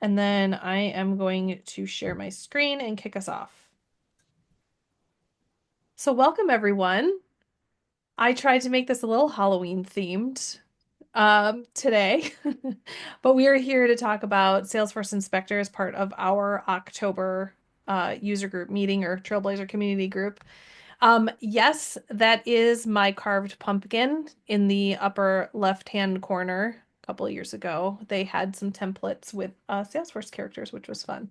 and then I am going to share my screen and kick us off. So welcome everyone. I tried to make this a little Halloween themed today, but we are here to talk about Salesforce Inspector as part of our October user group meeting or Trailblazer community group. Yes, that is my carved pumpkin in the upper left-hand corner. A couple of years ago, they had some templates with Salesforce characters, which was fun.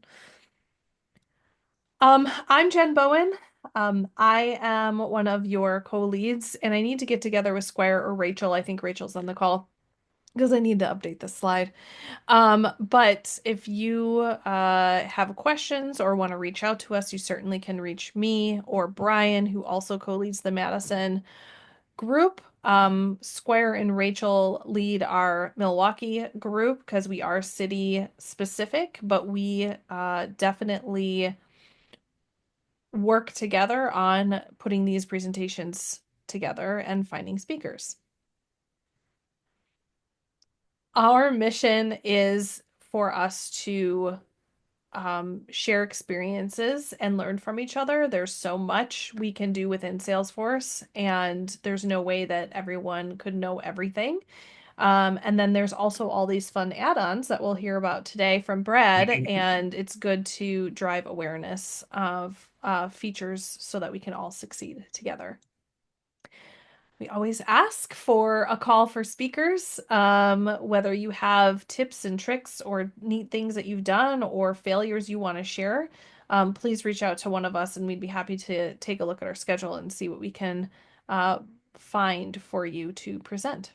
I'm Jen Bowen. I am one of your co-leads, and I need to get together with Squire or Rachel. I think Rachel's on the call because I need to update this slide. But if you have questions or want to reach out to us, you certainly can reach me or Brian, who also co-leads the Madison group. Squire and Rachel lead our Milwaukee group because we are city specific, but we definitely work together on putting these presentations together and finding speakers. Our mission is for us to share experiences and learn from each other. There's so much we can do within Salesforce, and there's no way that everyone could know everything. And then there's also all these fun add-ons that we'll hear about today from Brad, and it's good to drive awareness of features so that we can all succeed together. We always ask for a call for speakers, whether you have tips and tricks or neat things that you've done or failures you want to share. Please reach out to one of us and we'd be happy to take a look at our schedule and see what we can find for you to present.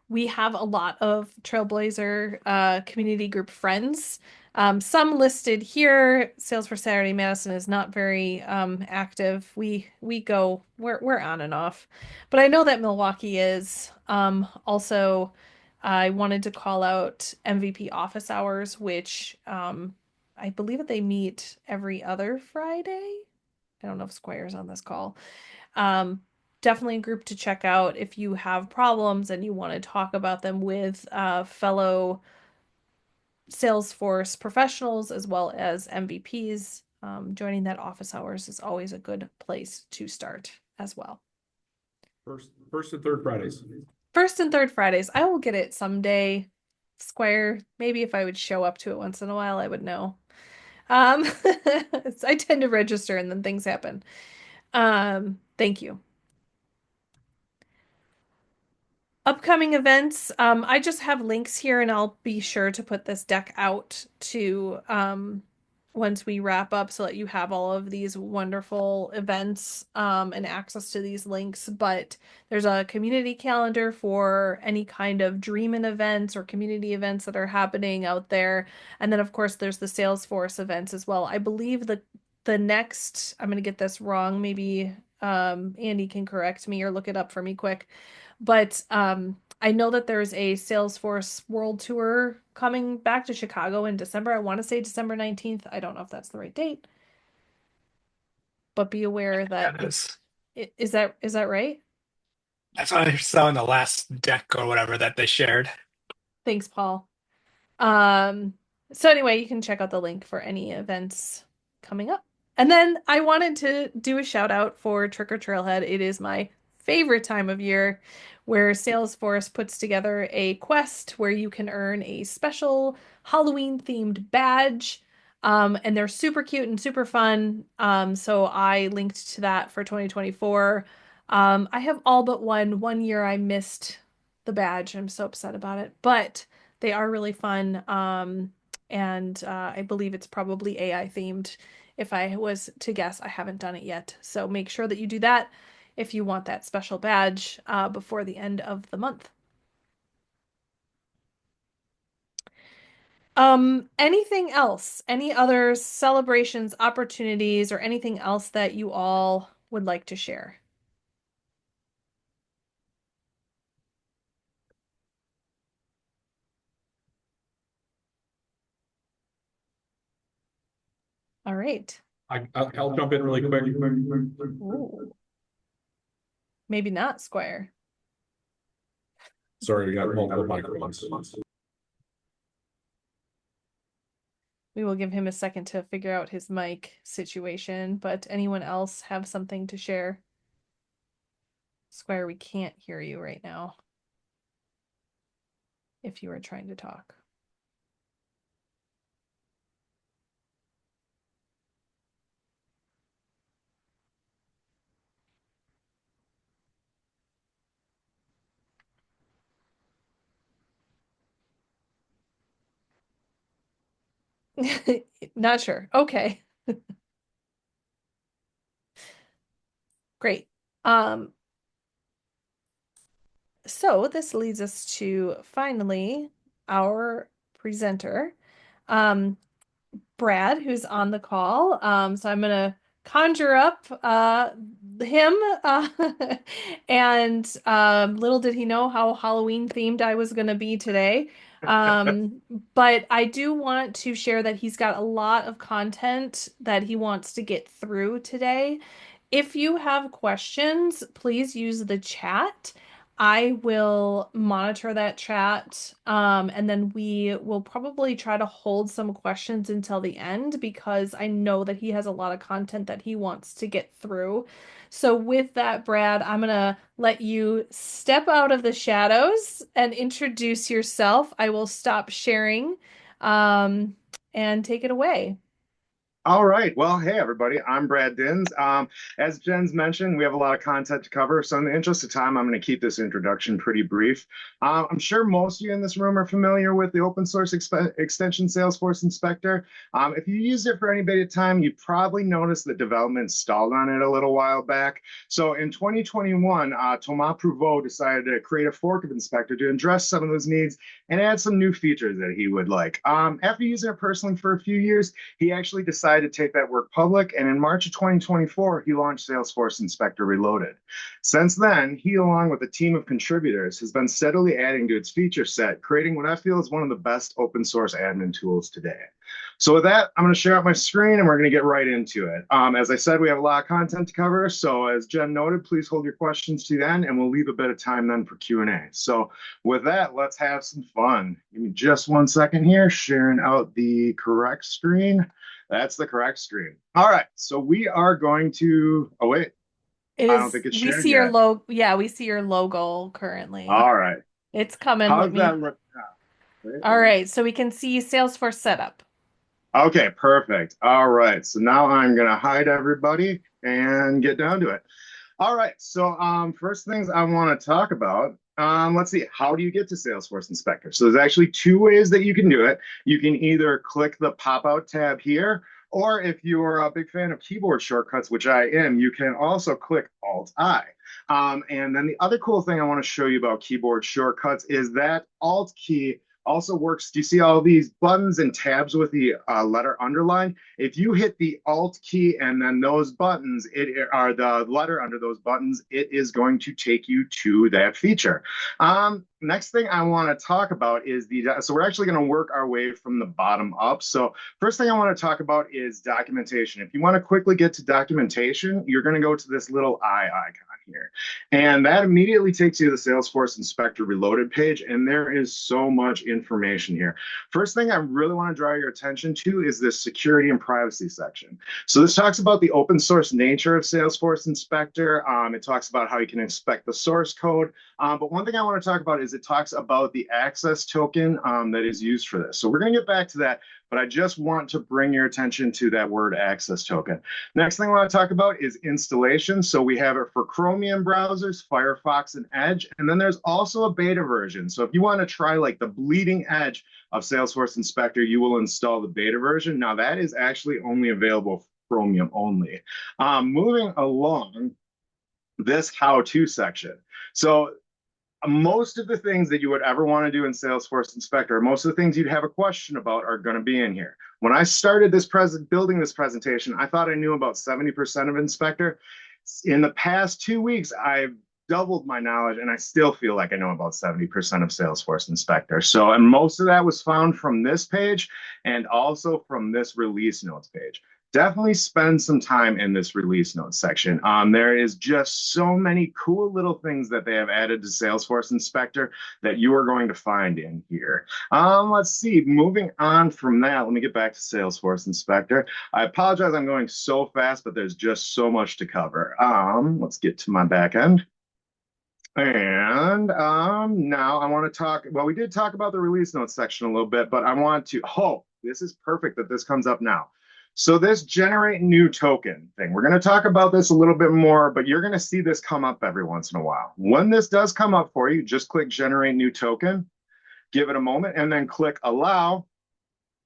We have a lot of Trailblazer community group friends. Some listed here. Salesforce Saturday Madison is not very active. We're on and off, but I know that Milwaukee is. Also, I wanted to call out MVP office hours, which I believe that they meet every other Friday. I don't know if Squire's on this call. Um, Definitely a group to check out if you have problems and you want to talk about them with fellow Salesforce professionals as well as MVPs. Joining that office hours is always a good place to start as well. First and third Fridays. First and third Fridays. I will get it someday. Square, maybe if I would show up to it once in a while, I would know. I tend to register and then things happen. Thank you. Upcoming events, I just have links here and I'll be sure to put this deck out to once we wrap up so that you have all of these wonderful events and access to these links. But there's a community calendar for any kind of Dreamin' events or community events that are happening out there. And then of course there's the Salesforce events as well. I believe the next, I'm gonna get this wrong, maybe Andy can correct me or look it up for me quick. But I know that there's a Salesforce World Tour coming back to Chicago in December. I want to say December 19th. I don't know if that's the right date, but be aware that That is. is that right? That's what I saw in the last deck or whatever that they shared. Thanks, Paul. Um, so anyway, you can check out the link for any events coming up. And then I wanted to do a shout out for Trick or Trailhead. It is my favorite time of year where Salesforce puts together a quest where you can earn a special Halloween themed badge. And they're super cute and super fun. So I linked to that for 2024. I have all but one year I missed the badge. I'm so upset about it, but they are really fun. And I believe it's probably AI themed. If I was to guess, I haven't done it yet. So make sure that you do that if you want that special badge before the end of the month. Anything else? Any other celebrations, opportunities, or anything else that you all would like to share? All right. I'll jump in really quick. Ooh. Maybe not, Squire. Sorry, we got multiple microphones. We will give him a second to figure out his mic situation, but anyone else have something to share? Squire, we can't hear you right now if you are trying to talk. Not sure. Okay. Great. Um, so this leads us to finally our presenter. Um, Brad, who's on the call. So I'm gonna conjure up him, uh, and little did he know how Halloween themed I was gonna be today. Um, but I do want to share that he's got a lot of content that he wants to get through today. If you have questions, please use the chat. I will monitor that chat, and then we will probably try to hold some questions until the end because I know that he has a lot of content that he wants to get through. So, with that, Brad, I'm gonna let you step out of the shadows and introduce yourself. I will stop sharing, and take it away. All right. Well, hey, everybody. I'm Brad Dins. As Jen's mentioned, we have a lot of content to cover. So, in the interest of time, I'm going to keep this introduction pretty brief. I'm sure most of you in this room are familiar with the open source extension Salesforce Inspector. If you used it for any bit of time, you probably noticed that development stalled on it a little while back. So, in 2021, Thomas Prouveau decided to create a fork of Inspector to address some of those needs and add some new features that he would like. After using it personally for a few years, he actually decided to take that work public, and in March of 2024, he launched Salesforce Inspector Reloaded. Since then, he, along with a team of contributors, has been steadily adding to its feature set, creating what I feel is one of the best open source admin tools today. So with that, I'm going to share out my screen and we're going to get right into it. As I said, we have a lot of content to cover. So as Jen noted, please hold your questions to the end and we'll leave a bit of time then for Q&A. So with that, let's have some fun. Give me just 1 second here, sharing out the correct screen. That's the correct screen. All right, so we are going to, oh wait, It I don't is, think it's we shared see your yet. logo. Yeah, we see your logo currently. All right, It's coming. Let how's that me. look now? Wait, All wait. right, so we can see Salesforce setup. Okay, perfect. All right, so now I'm gonna hide everybody and get down to it. All right, so first things I want to talk about. Let's see, how do you get to Salesforce Inspector? So there's actually two ways that you can do it. You can either click the pop-out tab here, or if you're a big fan of keyboard shortcuts, which I am, you can also click Alt-I. And then the other cool thing I want to show you about keyboard shortcuts is that Alt key also works. Do you see all these buttons and tabs with the letter underline? If you hit the Alt key and then those buttons, it are the letter under those buttons, it is going to take you to that feature. Next thing I want to talk about is so we're actually going to work our way from the bottom up. So first thing I want to talk about is documentation. If you want to quickly get to documentation, you're going to go to this little eye icon here. And that immediately takes you to the Salesforce Inspector Reloaded page, and there is so much information here. First thing I really want to draw your attention to is this security and privacy section. So this talks about the open source nature of Salesforce Inspector. It talks about how you can inspect the source code. But one thing I want to talk about is it talks about the access token that is used for this. So we're going to get back to that, but I just want to bring your attention to that word access token. Next thing I want to talk about is installation. So we have it for Chromium browsers, Firefox, and Edge. And then there's also a beta version. So if you want to try like the bleeding edge of Salesforce Inspector, you will install the beta version. Now that is actually only available for Chromium only. Moving along, this how-to section. So most of the things that you would ever want to do in Salesforce Inspector, most of the things you'd have a question about are going to be in here. When I started building this presentation, I thought I knew about 70% of Inspector. In the past 2 weeks, I've doubled my knowledge and I still feel like I know about 70% of Salesforce Inspector. So, and most of that was found from this page and also from this release notes page. definitely spend some time in this release notes section. There is just so many cool little things that they have added to Salesforce Inspector that you are going to find in here. Let's see, moving on from that, let me get back to Salesforce Inspector. I apologize, I'm going so fast, but there's just so much to cover. Let's get to my back end. And now I want to talk, well, we did talk about the release notes section a little bit, but I want to, oh, this is perfect that this comes up now. So this generate new token thing, we're going to talk about this a little bit more, but you're going to see this come up every once in a while. When this does come up for you, just click generate new token, give it a moment, and then click allow.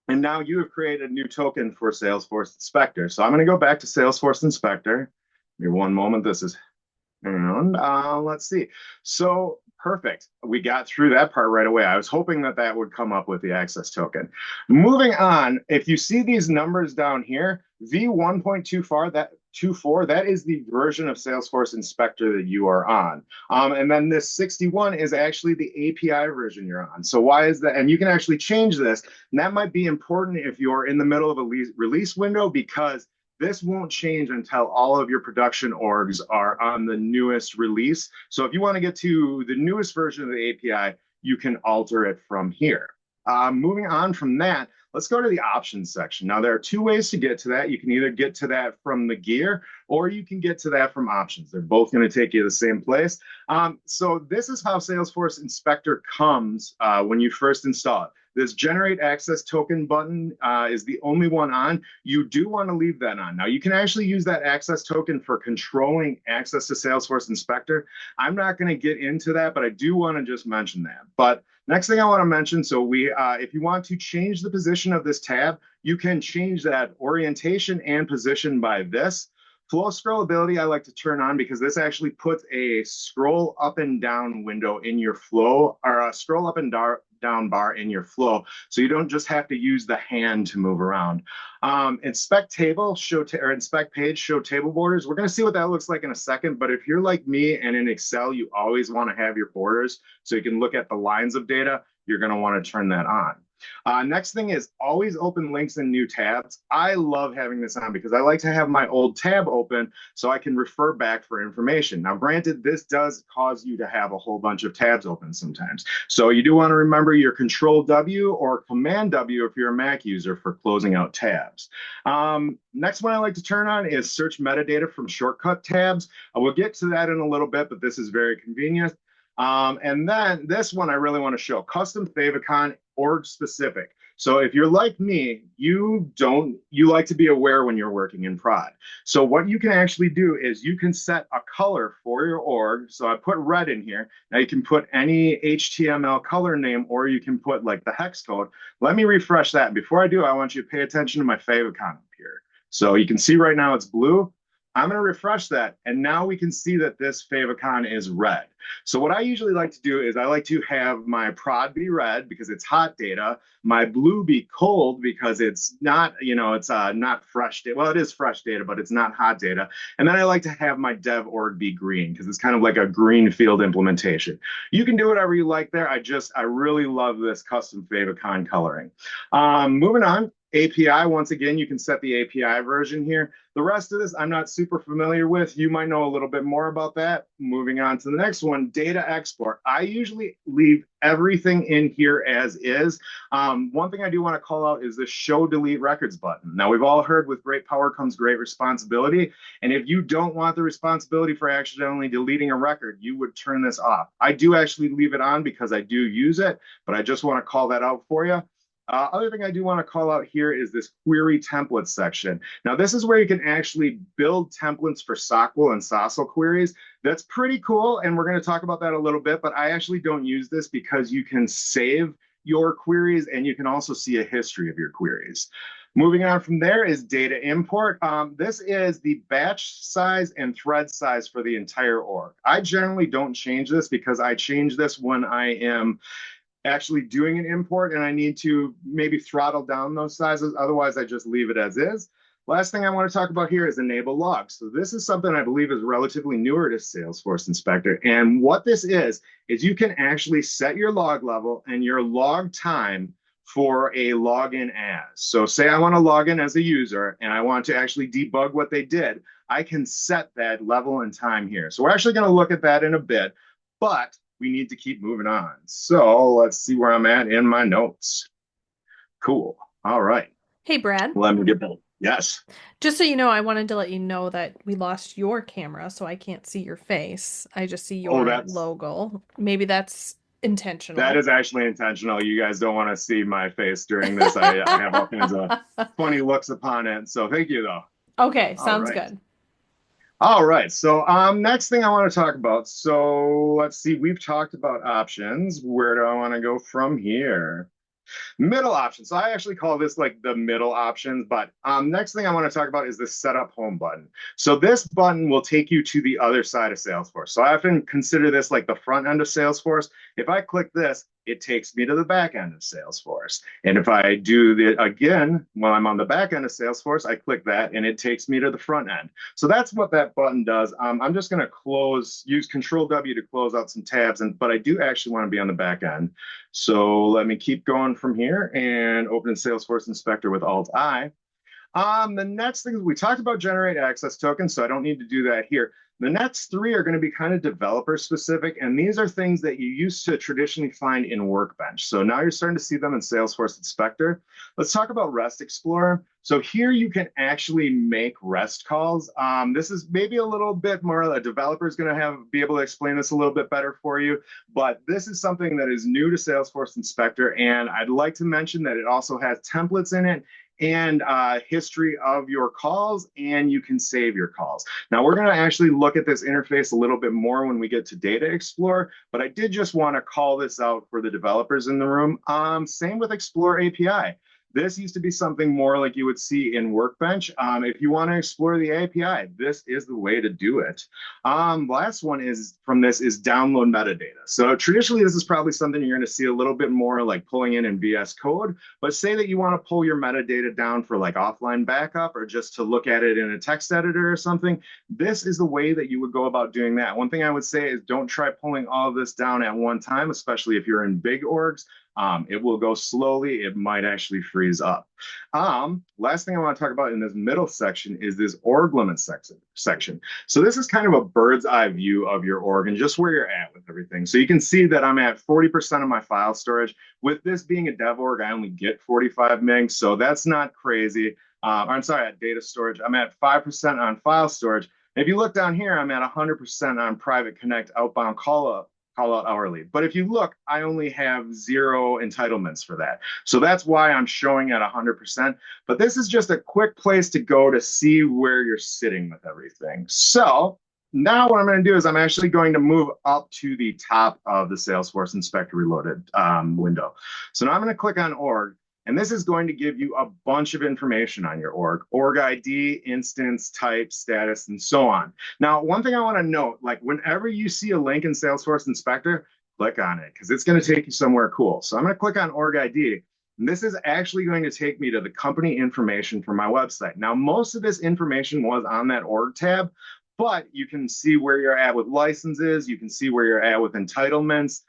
And now you have created a new token for Salesforce Inspector. So I'm going to go back to Salesforce Inspector. Give me one moment. This is and let's see. So perfect. We got through that part right away. I was hoping that that would come up with the access token. Moving on, if you see these numbers down here, V1.24, that is the version of Salesforce Inspector that you are on. And then this 61 is actually the API version you're on. So why is that? And you can actually change this. And that might be important if you're in the middle of a release window, because this won't change until all of your production orgs are on the newest release. So if you want to get to the newest version of the API, you can alter it from here. Moving on from that, let's go to the options section. Now, there are two ways to get to that. You can either get to that from the gear, or you can get to that from options. They're both going to take you to the same place. So this is how Salesforce Inspector comes when you first install it. This generate access token button is the only one on. You do want to leave that on. Now, you can actually use that access token for controlling access to Salesforce Inspector. I'm not going to get into that, but I do want to just mention that. But next thing I want to mention, so if you want to change the position of this tab, you can change that orientation and position by this. Flow scrollability I like to turn on because this actually puts a scroll up and down window in your flow, or a scroll up and down bar in your flow, so you don't just have to use the hand to move around. Inspect table, or inspect page, show table borders. We're going to see what that looks like in a second, but if you're like me and in Excel, you always want to have your borders so you can look at the lines of data, you're going to want to turn that on. Next thing is always open links in new tabs. I love having this on because I like to have my old tab open so I can refer back for information. Now, granted, this does cause you to have a whole bunch of tabs open sometimes. So you do want to remember your Control W or Command W if you're a Mac user for closing out tabs. Next one I like to turn on is search metadata from shortcut tabs. We'll get to that in a little bit, but this is very convenient. And then this one I really want to show, custom favicon org specific. So if you're like me, you like to be aware when you're working in prod. So what you can actually do is you can set a color for your org. So I put red in here. Now you can put any HTML color name, or you can put like the hex code. Let me refresh that. And before I do, I want you to pay attention to my favicon up here. So you can see right now it's blue. I'm going to refresh that, and now we can see that this favicon is red. So what I usually like to do is I like to have my prod be red because it's hot data, my blue be cold because it's not, it's not fresh data. Well, it is fresh data, but it's not hot data. And then I like to have my dev org be green because it's kind of like a green field implementation. You can do whatever you like there. I really love this custom favicon coloring. Moving on. API, once again, you can set the API version here. The rest of this I'm not super familiar with. You might know a little bit more about that. Moving on to the next one, data export. I usually leave everything in here as is. One thing I do want to call out is the show delete records button. Now, we've all heard with great power comes great responsibility. And if you don't want the responsibility for accidentally deleting a record, you would turn this off. I do actually leave it on because I do use it, but I just want to call that out for you. Other thing I do want to call out here is this query templates section. Now, this is where you can actually build templates for SOQL and SOSL queries. That's pretty cool, and we're going to talk about that a little bit, but I actually don't use this because you can save your queries and you can also see a history of your queries. Moving on from there is data import. This is the batch size and thread size for the entire org. I generally don't change this because I change this when I am actually doing an import and I need to maybe throttle down those sizes. Otherwise, I just leave it as is. Last thing I want to talk about here is enable logs. So this is something I believe is relatively newer to Salesforce Inspector. And what this is you can actually set your log level and your log time for a login as. So say I want to log in as a user and I want to actually debug what they did. I can set that level and time here. So we're actually going to look at that in a bit, but we need to keep moving on. So let's see where I'm at in my notes. Cool. All right. Hey, Brad. Let me get back. Yes. Just so you know, I wanted to let you know that we lost your camera, so I can't see your face. I just see Oh, your logo. Maybe that's intentional. that is actually intentional. You guys don't want to see my face during this. I have all kinds of funny looks upon it. So thank you, though. Okay, All sounds right. good. All right. So next thing I want to talk about. So let's see. We've talked about options. Where do I want to go from here? Middle option. So I actually call this like the middle options, but next thing I want to talk about is the setup home button. So this button will take you to the other side of Salesforce. So I often consider this like the front end of Salesforce. If I click this, it takes me to the back end of Salesforce. And if I do it again, while I'm on the back end of Salesforce, I click that and it takes me to the front end. So that's what that button does. I'm just going to use Control W to close out some tabs, but I do actually want to be on the back end. So let me keep going from here and open Salesforce Inspector with Alt-I. The next thing is we talked about generate access tokens, so I don't need to do that here. The next three are going to be kind of developer specific, and these are things that you used to traditionally find in Workbench. So now you're starting to see them in Salesforce Inspector. Let's talk about REST Explorer. So here you can actually make REST calls. This is maybe a little bit more, a developer is going to be able to explain this a little bit better for you, but this is something that is new to Salesforce Inspector, and I'd like to mention that it also has templates in it and history of your calls, and you can save your calls. Now, we're going to actually look at this interface a little bit more when we get to Data Explorer, but I did just want to call this out for the developers in the room. Same with Explore API. This used to be something more like you would see in Workbench. If you want to explore the API, this is the way to do it. Last one is from this is download metadata. So traditionally, this is probably something you're going to see a little bit more like pulling in VS Code. But say that you want to pull your metadata down for like offline backup or just to look at it in a text editor or something. This is the way that you would go about doing that. One thing I would say is don't try pulling all of this down at one time, especially if you're in big orgs. It will go slowly. It might actually freeze up. Last thing I want to talk about in this middle section is this org limit section. So this is kind of a bird's eye view of your org and just where you're at with everything. So you can see that I'm at 40% of my file storage. With this being a dev org, I only get 45 megs, so that's not crazy. I'm sorry, at data storage, I'm at 5% on file storage. If you look down here, I'm at 100% on private connect outbound call out hourly. But if you look, I only have 0 entitlements for that. So that's why I'm showing at 100%. But this is just a quick place to go to see where you're sitting with everything. So now what I'm going to do is I'm actually going to move up to the top of the Salesforce Inspector Reloaded window. So now I'm going to click on org. And this is going to give you a bunch of information on your org ID, instance, type, status, and so on. Now, one thing I want to note, like whenever you see a link in Salesforce Inspector, click on it because it's going to take you somewhere cool. So I'm going to click on org ID. And this is actually going to take me to the company information for my website. Now, most of this information was on that org tab, but you can see where you're at with licenses. You can see where you're at with entitlements.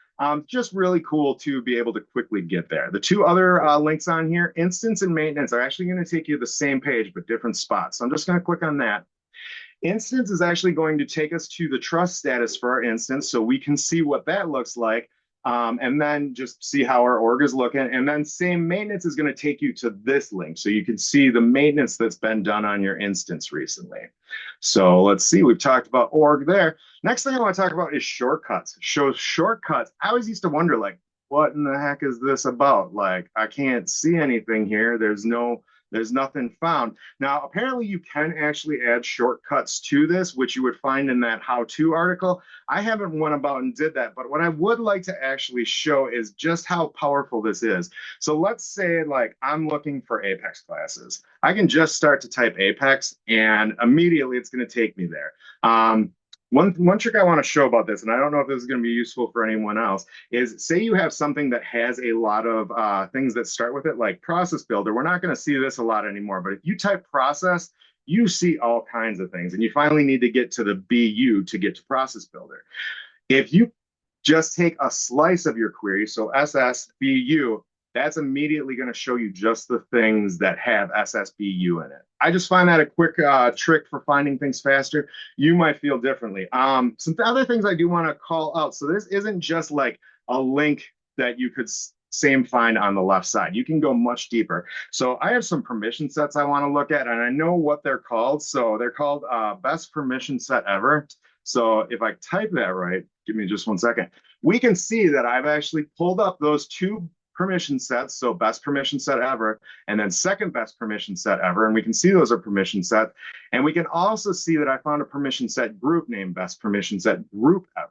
Just really cool to be able to quickly get there. The two other links on here, instance and maintenance, are actually going to take you to the same page, but different spots. So I'm just going to click on that. Instance is actually going to take us to the trust status for our instance, so we can see what that looks like. And then just see how our org is looking. And then same maintenance is going to take you to this link. So you can see the maintenance that's been done on your instance recently. So let's see, we've talked about org there. Next thing I want to talk about is shortcuts. Shortcuts. I always used to wonder, like, what in the heck is this about? Like, I can't see anything here. There's nothing found. Now, apparently you can actually add shortcuts to this, which you would find in that how-to article. I haven't went about and did that, but what I would like to actually show is just how powerful this is. So let's say like I'm looking for Apex classes. I can just start to type Apex and immediately it's going to take me there. One trick I want to show about this, and I don't know if this is going to be useful for anyone else, is say you have something that has a lot of things that start with it, like process builder. We're not going to see this a lot anymore, but if you type process, you see all kinds of things, and you finally need to get to the BU to get to process builder. If you just take a slice of your query, so SS, BU, that's immediately going to show you just the things that have SSBU in it. I just find that a quick trick for finding things faster. You might feel differently. Some other things I do want to call out. So this isn't just like a link that you could same find on the left side. You can go much deeper. So I have some permission sets I want to look at, and I know what they're called. So they're called best permission set ever. So if I type that right, give me just 1 second, we can see that I've actually pulled up those two permission sets. So best permission set ever, and then second best permission set ever. And we can see those are permission sets. And we can also see that I found a permission set group named best permission set group ever.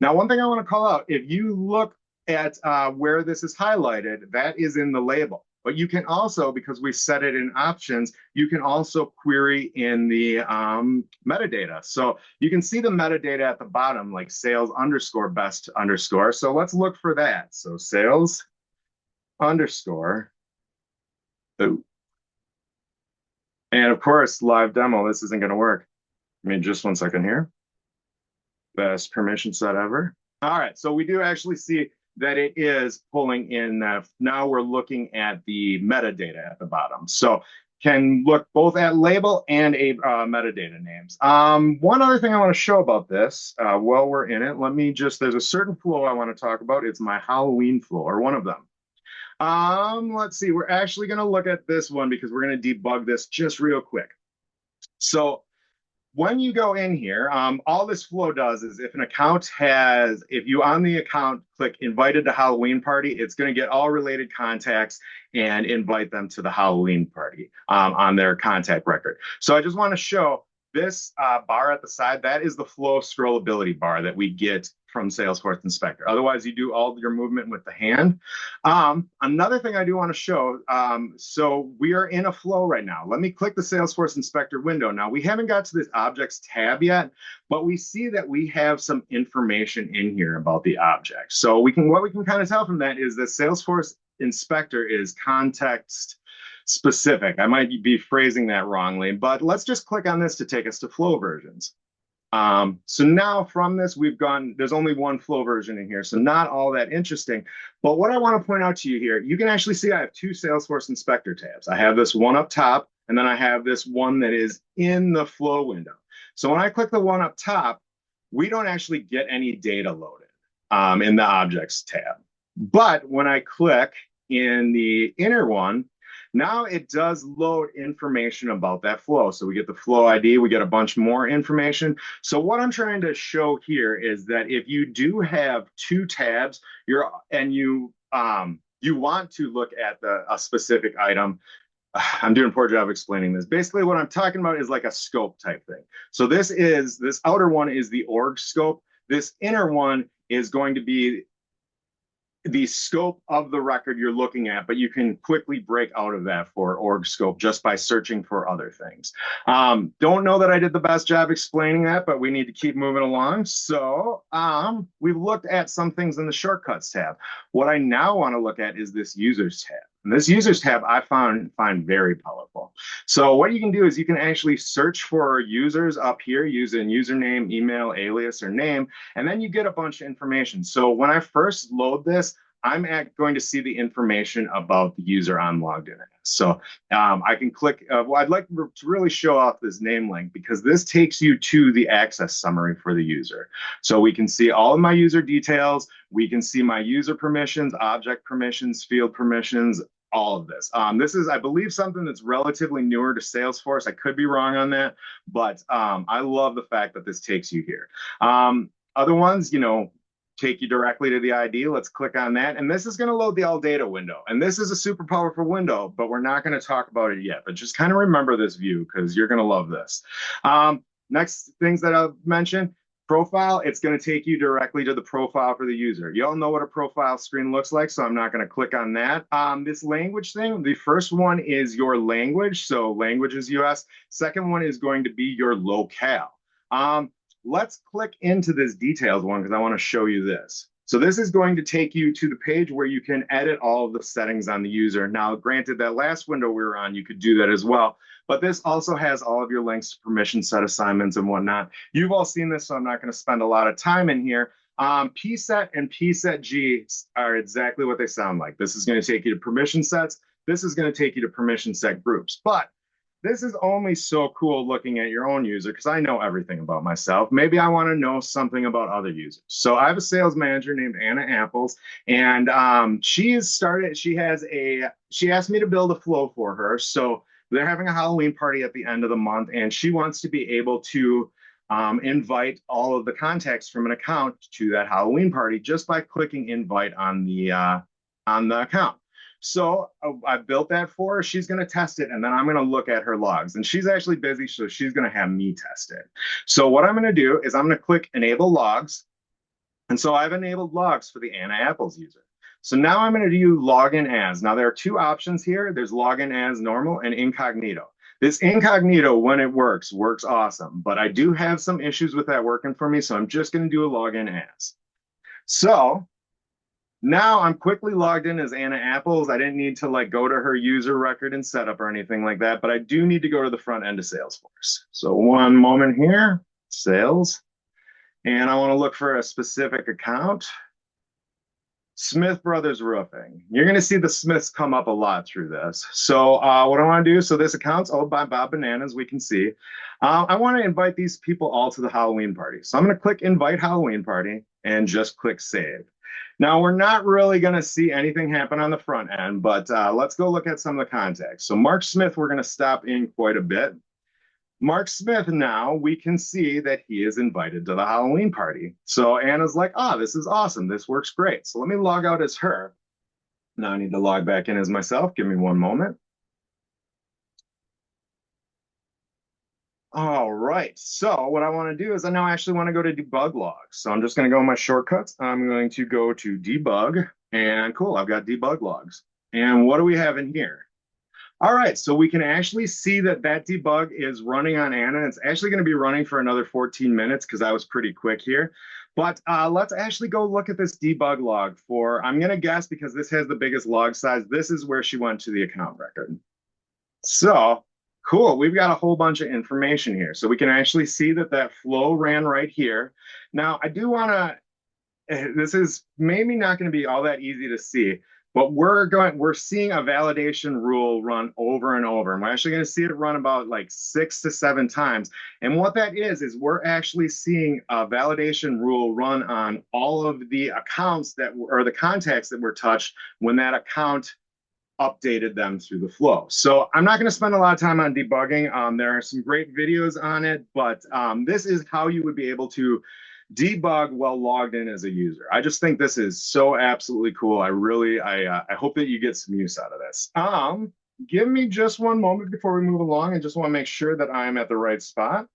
Now, one thing I want to call out, if you look at where this is highlighted, that is in the label. But you can also, because we set it in options, you can also query in the metadata. So you can see the metadata at the bottom, like sales underscore best underscore. So let's look for that. So sales underscore. Ooh. And of course, live demo, this isn't going to work. Give me just 1 second here. Best permission set ever. All right, so we do actually see that it is pulling in. Now we're looking at the metadata at the bottom. So can look both at label and a metadata names. One other thing I want to show about this while we're in it, there's a certain flow I want to talk about. It's my Halloween flow, or one of them. Let's see, we're actually going to look at this one because we're going to debug this just real quick. So when you go in here, all this flow does is if you on the account click invited to Halloween party, it's going to get all related contacts and invite them to the Halloween party on their contact record. So I just want to show this bar at the side, that is the flow scrollability bar that we get from Salesforce Inspector. Otherwise, you do all your movement with the hand. Another thing I do want to show, so we are in a flow right now. Let me click the Salesforce Inspector window. Now, we haven't got to this objects tab yet, but we see that we have some information in here about the object. So what we can kind of tell from that is that Salesforce Inspector is context specific. I might be phrasing that wrongly, but let's just click on this to take us to flow versions. So now from this, there's only one flow version in here, so not all that interesting. But what I want to point out to you here, you can actually see I have two Salesforce Inspector tabs. I have this one up top, and then I have this one that is in the flow window. So when I click the one up top, we don't actually get any data loaded in the objects tab. But when I click in the inner one, now it does load information about that flow. So we get the flow ID, we get a bunch more information. So what I'm trying to show here is that if you do have two tabs, you want to look at a specific item. I'm doing a poor job explaining this. Basically, what I'm talking about is like a scope type thing. So this outer one is the org scope. This inner one is going to be the scope of the record you're looking at, but you can quickly break out of that for org scope just by searching for other things. Don't know that I did the best job explaining that, but we need to keep moving along. So we've looked at some things in the shortcuts tab. What I now want to look at is this users tab. And this users tab I find very powerful. So what you can do is you can actually search for users up here using username, email, alias, or name, and then you get a bunch of information. So when I first load this, I'm going to see the information about the user I'm logged in as. So I can click, I'd like to really show off this name link because this takes you to the access summary for the user. So we can see all of my user details. We can see my user permissions, object permissions, field permissions, all of this. This is, I believe, something that's relatively newer to Salesforce. I could be wrong on that, but I love the fact that this takes you here. Other ones, take you directly to the ID. Let's click on that. And this is going to load the all data window. And this is a super powerful window, but we're not going to talk about it yet. But just kind of remember this view because you're going to love this. Next things that I'll mention, profile, it's going to take you directly to the profile for the user. You all know what a profile screen looks like, so I'm not going to click on that. This language thing, the first one is your language. So language is US. Second one is going to be your locale. Let's click into this details one because I want to show you this. So this is going to take you to the page where you can edit all of the settings on the user. Now, granted, that last window we were on, you could do that as well. But this also has all of your links to permission set assignments and whatnot. You've all seen this, so I'm not going to spend a lot of time in here. PSET and PSET-G are exactly what they sound like. This is going to take you to permission sets. This is going to take you to permission set groups. But this is only so cool looking at your own user because I know everything about myself. Maybe I want to know something about other users. So I have a sales manager named Anna Apples, and she asked me to build a flow for her. So they're having a Halloween party at the end of the month, and she wants to be able to invite all of the contacts from an account to that Halloween party just by clicking invite on the account. So I built that for her. She's going to test it, and then I'm going to look at her logs. And she's actually busy, so she's going to have me test it. So what I'm going to do is I'm going to click Enable Logs. And so I've enabled logs for the Anna Apples user. So now I'm going to do Login As. Now there are two options here. There's Login As Normal and Incognito. This Incognito, when it works awesome. But I do have some issues with that working for me, so I'm just going to do a Login As. So now I'm quickly logged in as Anna Apples. I didn't need to like go to her user record and setup or anything like that, but I do need to go to the front end of Salesforce. So one moment here, sales, and I want to look for a specific account. Smith Brothers Roofing. You're going to see the Smiths come up a lot through this. So what I want to do, so this account's owned by Bob Bananas, we can see. I want to invite these people all to the Halloween party. So I'm going to click Invite Halloween Party and just click Save. Now, we're not really going to see anything happen on the front end, but let's go look at some of the contacts. So Mark Smith, we're going to stop in quite a bit. Mark Smith, now we can see that he is invited to the Halloween party. So Anna's like, this is awesome. This works great. So let me log out as her. Now I need to log back in as myself. Give me one moment. All right, so what I want to do is I now actually want to go to debug logs. So I'm just going to go in my shortcuts. I'm going to go to debug, and cool, I've got debug logs. And what do we have in here? All right, so we can actually see that debug is running on Anna. It's actually going to be running for another 14 minutes because I was pretty quick here. But let's actually go look at this debug log for, I'm going to guess because this has the biggest log size, this is where she went to the account record. So cool, we've got a whole bunch of information here. So we can actually see that flow ran right here. Now, I do want to, this is maybe not going to be all that easy to see, but we're seeing a validation rule run over and over. And we're actually going to see it run about like 6 to 7 times. And what that is we're actually seeing a validation rule run on all of the accounts or the contacts that were touched when that account updated them through the flow. So I'm not going to spend a lot of time on debugging. There are some great videos on it, but this is how you would be able to debug while logged in as a user. I just think this is so absolutely cool. I hope that you get some use out of this. Give me just one moment before we move along. I just want to make sure that I'm at the right spot.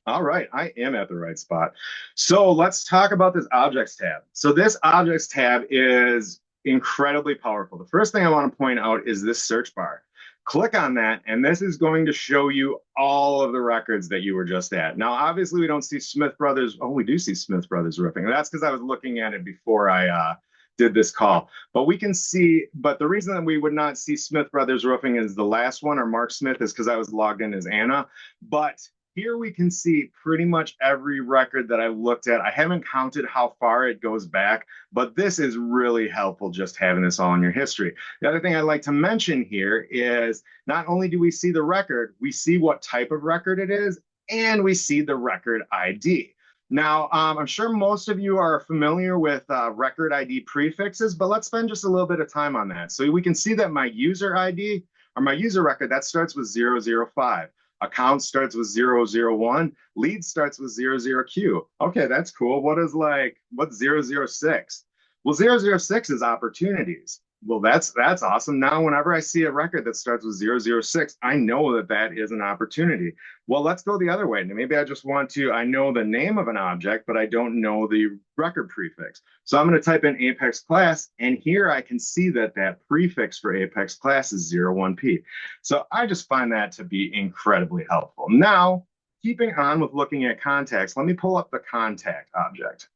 All right, I am at the right spot. So let's talk about this objects tab. So this objects tab is incredibly powerful. The first thing I want to point out is this search bar. Click on that, and this is going to show you all of the records that you were just at. Now, obviously, we don't see Smith Brothers. Oh, we do see Smith Brothers Roofing. That's because I was looking at it before I did this call. But we can see, but the reason that we would not see Smith Brothers Roofing as the last one, or Mark Smith, is because I was logged in as Anna. But here we can see pretty much every record that I've looked at. I haven't counted how far it goes back, but this is really helpful just having this all in your history. The other thing I'd like to mention here is not only do we see the record, we see what type of record it is, and we see the record ID. Now, I'm sure most of you are familiar with record ID prefixes, but let's spend just a little bit of time on that. So we can see that my user ID, or my user record, that starts with 005. Account starts with 001. Lead starts with 00Q. Okay, that's cool. What's 006? Well, 006 is opportunities. Well, that's awesome. Now, whenever I see a record that starts with 006, I know that is an opportunity. Well, let's go the other way. Maybe I just I know the name of an object, but I don't know the record prefix. So I'm going to type in Apex class, and here I can see that prefix for Apex class is 01P. So I just find that to be incredibly helpful. Now, keeping on with looking at contacts, let me pull up the contact object.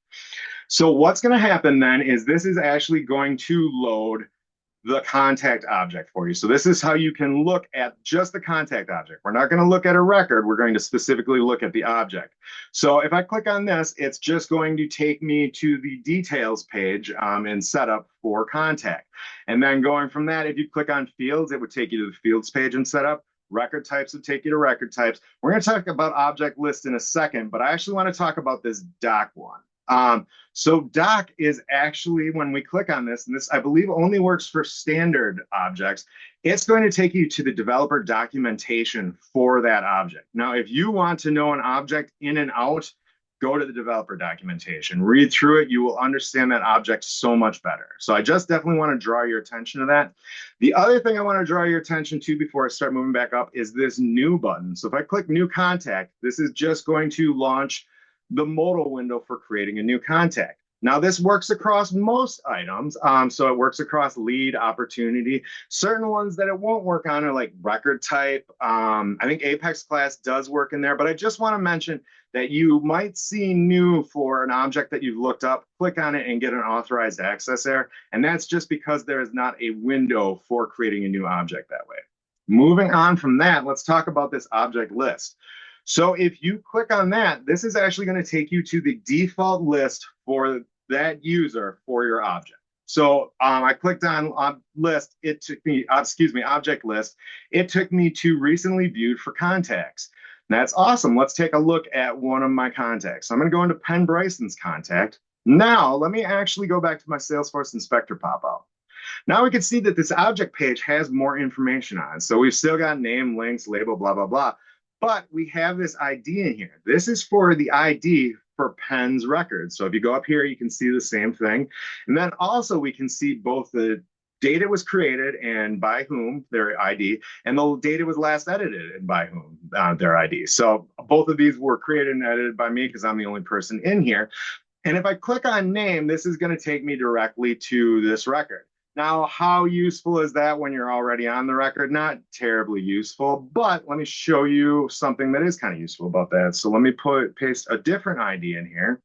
So what's going to happen then is this is actually going to load the contact object for you. So this is how you can look at just the contact object. We're not going to look at a record. We're going to specifically look at the object. So if I click on this, it's just going to take me to the details page in setup for contact. And then going from that, if you click on fields, it would take you to the fields page in setup. Record types would take you to record types. We're going to talk about object list in a second, but I actually want to talk about this doc one. So doc is actually, when we click on this, and this I believe only works for standard objects, it's going to take you to the developer documentation for that object. Now, if you want to know an object in and out, go to the developer documentation, read through it. You will understand that object so much better. So I just definitely want to draw your attention to that. The other thing I want to draw your attention to before I start moving back up is this new button. So if I click new contact, this is just going to launch the modal window for creating a new contact. Now, this works across most items. So it works across lead, opportunity. Certain ones that it won't work on are like record type. I think Apex class does work in there, but I just want to mention that you might see new for an object that you've looked up, click on it and get an authorized access error. And that's just because there is not a window for creating a new object that way. Moving on from that, let's talk about this object list. So if you click on that, this is actually going to take you to the default list for that user for your object. So I clicked on list. It took me, object list. It took me to recently viewed for contacts. That's awesome. Let's take a look at one of my contacts. I'm going to go into Penn Bryson's contact. Now, let me actually go back to my Salesforce Inspector pop-out. Now we can see that this object page has more information on it. So we've still got name, links, label, blah, blah, blah. But we have this ID in here. This is for the ID for Penn's record. So if you go up here, you can see the same thing. And then also we can see both the date it was created and by whom, their ID, and the date it was last edited and by whom, their ID. So both of these were created and edited by me because I'm the only person in here. And if I click on name, this is going to take me directly to this record. Now, how useful is that when you're already on the record? Not terribly useful, but let me show you something that is kind of useful about that. So let me paste a different ID in here.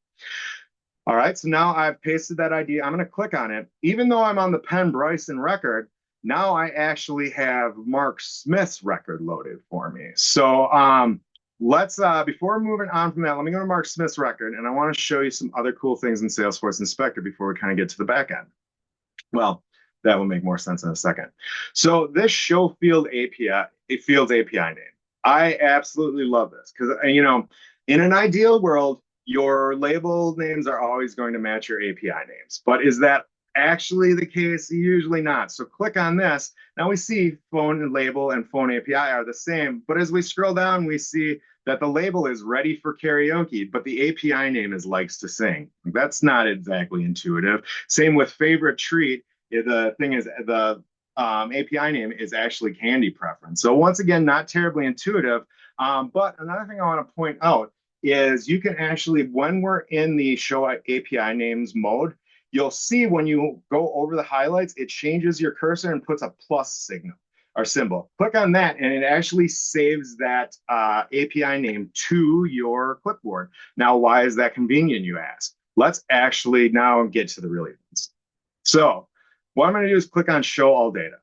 All right, so now I've pasted that ID. I'm going to click on it. Even though I'm on the Penn Bryson record, now I actually have Mark Smith's record loaded for me. So let's, before moving on from that, let me go to Mark Smith's record, and I want to show you some other cool things in Salesforce Inspector before we kind of get to the back end. Well, that will make more sense in a second. So this show field API, fields API name. I absolutely love this because, you know, in an ideal world, your label names are always going to match your API names. But is that actually the case? Usually not. So click on this. Now we see phone and label and phone API are the same. But as we scroll down, we see that the label is ready for karaoke, but the API name is likes to sing. That's not exactly intuitive. Same with favorite treat. The thing is, the API name is actually candy preference. So once again, not terribly intuitive. But another thing I want to point out is you can actually, when we're in the show API names mode, you'll see when you go over the highlights, it changes your cursor and puts a plus signal or symbol. Click on that and it actually saves that API name to your clipboard. Now, why is that convenient, you ask? Let's actually now get to the really things. So what I'm going to do is click on show all data.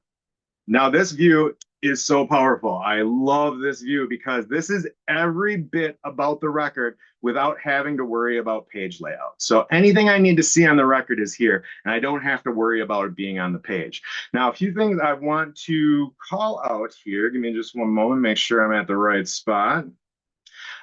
Now this view is so powerful. I love this view because this is every bit about the record without having to worry about page layout. So anything I need to see on the record is here, and I don't have to worry about it being on the page. Now, a few things I want to call out here. Give me just one moment, make sure I'm at the right spot.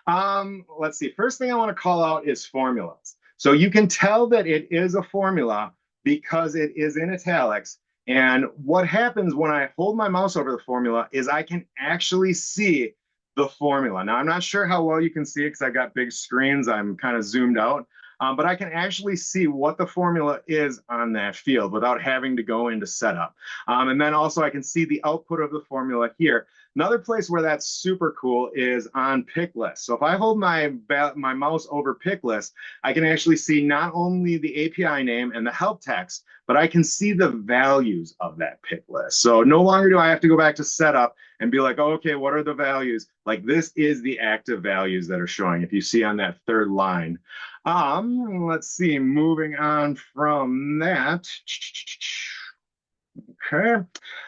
Let's see. First thing I want to call out is formulas. So you can tell that it is a formula because it is in italics. And what happens when I hold my mouse over the formula is I can actually see the formula. Now, I'm not sure how well you can see it because I got big screens. I'm kind of zoomed out. But I can actually see what the formula is on that field without having to go into setup. And then also I can see the output of the formula here. Another place where that's super cool is on pick list. So if I hold my mouse over pick list, I can actually see not only the API name and the help text, but I can see the values of that pick list. So no longer do I have to go back to setup and be like, oh, okay, what are the values? Like this is the active values that are showing. If you see on that third line. Let's see, moving on from that. Okay.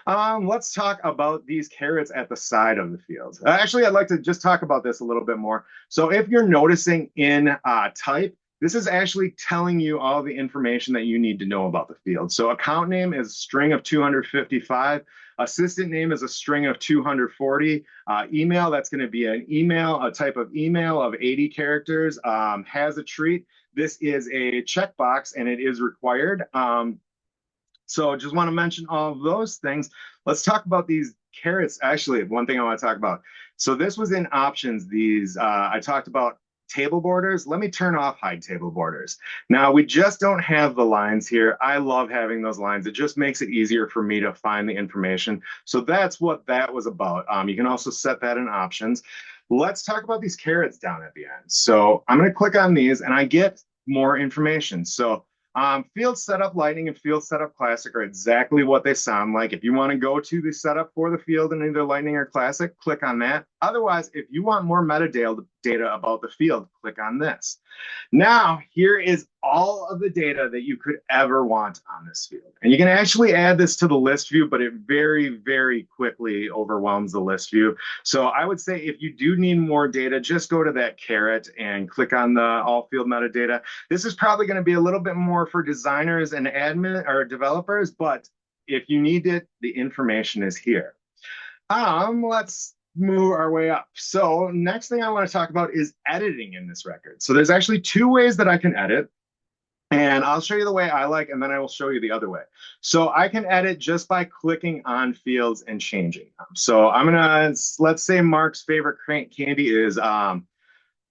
Let's talk about these carrots at the side of the fields. Actually, I'd like to just talk about this a little bit more. So if you're noticing in type, this is actually telling you all the information that you need to know about the field. So account name is a string of 255. Assistant name is a string of 240. Email, that's going to be an email, a type of email of 80 characters. Has a treat. This is a checkbox and it is required. So just want to mention all of those things. Let's talk about these carrots. Actually, one thing I want to talk about. So this was in options. These I talked about table borders. Let me turn off hide table borders. Now we just don't have the lines here. I love having those lines. It just makes it easier for me to find the information. So that's what that was about. You can also set that in options. Let's talk about these carrots down at the end. So I'm going to click on these and I get more information. So field setup lightning and field setup classic are exactly what they sound like. If you want to go to the setup for the field in either lightning or classic, click on that. Otherwise, if you want more metadata about the field, click on this. Now, here is all of the data that you could ever want on this field. And you can actually add this to the list view, but it very, very quickly overwhelms the list view. So I would say if you do need more data, just go to that caret and click on the all field metadata. This is probably going to be a little bit more for designers and admin or developers, but if you need it, the information is here. Let's move our way up. So next thing I want to talk about is editing in this record. So there's actually two ways that I can edit. And I'll show you the way I like, and then I will show you the other way. So I can edit just by clicking on fields and changing them. So I'm gonna, let's say Mark's favorite candy is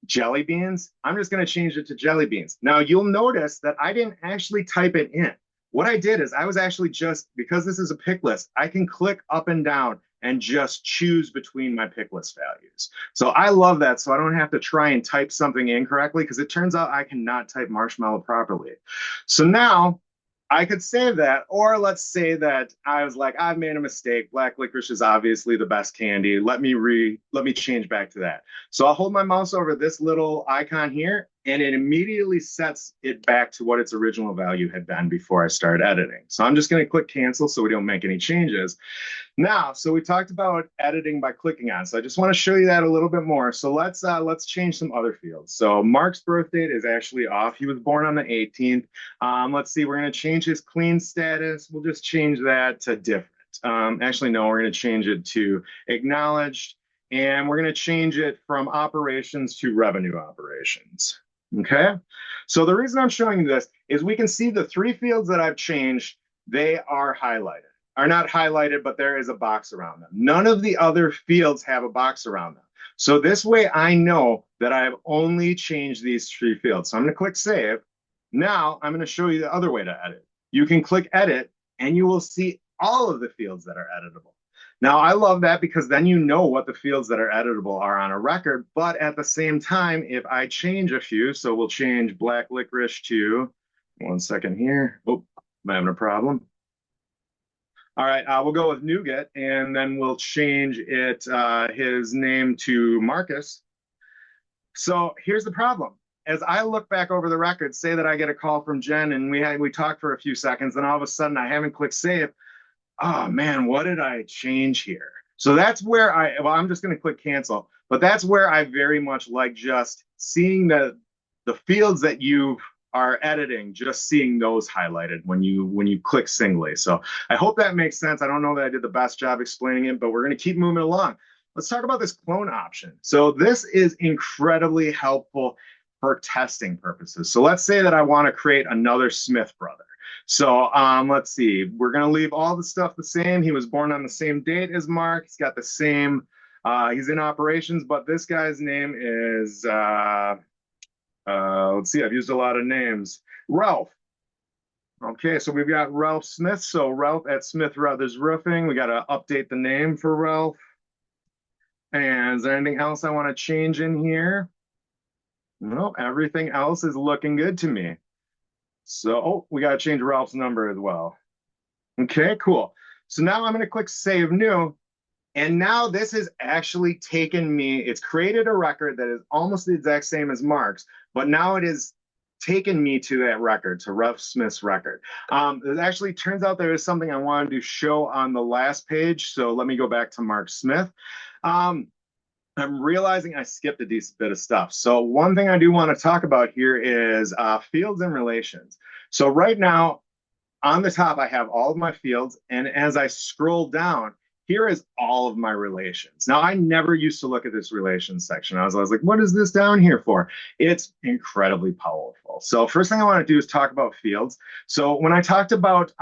jelly beans. I'm just gonna change it to jelly beans. Now you'll notice that I didn't actually type it in. What I did is I was actually just, because this is a pick list, I can click up and down and just choose between my pick list values. So I love that. So I don't have to try and type something incorrectly because it turns out I cannot type marshmallow properly. So now I could save that, or let's say that I was like, I've made a mistake. Black licorice is obviously the best candy. Let me change back to that. So I'll hold my mouse over this little icon here, and it immediately sets it back to what its original value had been before I started editing. So I'm just going to click cancel so we don't make any changes. Now, so we talked about editing by clicking on. So I just want to show you that a little bit more. So let's change some other fields. So Mark's birth date is actually off. He was born on the 18th. Let's see, we're going to change his clean status. We'll just change that to different. Actually, no, we're going to change it to acknowledged. And we're going to change it from operations to revenue operations. Okay. So the reason I'm showing you this is we can see the three fields that I've changed, they are highlighted. Are not highlighted, but there is a box around them. None of the other fields have a box around them. So this way I know that I have only changed these three fields. So I'm going to click save. Now I'm going to show you the other way to edit. You can click edit and you will see all of the fields that are editable. Now I love that because then you know what the fields that are editable are on a record, but at the same time, if I change a few, so we'll change black licorice to, one second here. Oh, I'm having a problem. All right, we'll go with Nougat, and then we'll change it, his name to Marcus. So here's the problem. As I look back over the record, say that I get a call from Jen, and we talked for a few seconds, and all of a sudden I haven't clicked save. Oh man, what did I change here? So that's where I'm just going to click cancel, but that's where I very much like just seeing the fields that you are editing, just seeing those highlighted when you click singly. So I hope that makes sense. I don't know that I did the best job explaining it, but we're going to keep moving along. Let's talk about this clone option. So this is incredibly helpful for testing purposes. So let's say that I want to create another Smith brother. So let's see, we're going to leave all the stuff the same. He was born on the same date as Mark. He's got the same, he's in operations, but this guy's name is, let's see, I've used a lot of names. Ralph. Okay, so we've got Ralph Smith. So Ralph at Smith Brothers Roofing. We got to update the name for Ralph. And is there anything else I want to change in here? No, everything else is looking good to me. So, oh, we got to change Ralph's number as well. Okay, cool. So now I'm going to click Save New. And now this has actually taken me, it's created a record that is almost the exact same as Mark's, but now it is taken me to that record, to Russ Smith's record. It actually turns out there is something I wanted to show on the last page. So let me go back to Mark Smith. I'm realizing I skipped a decent bit of stuff. So one thing I do want to talk about here is fields and relations. So right now on the top, I have all of my fields. And as I scroll down, here is all of my relations. Now, I never used to look at this relations section. I was like, what is this down here for? It's incredibly powerful. So first thing I want to do is talk about fields. So when I talked about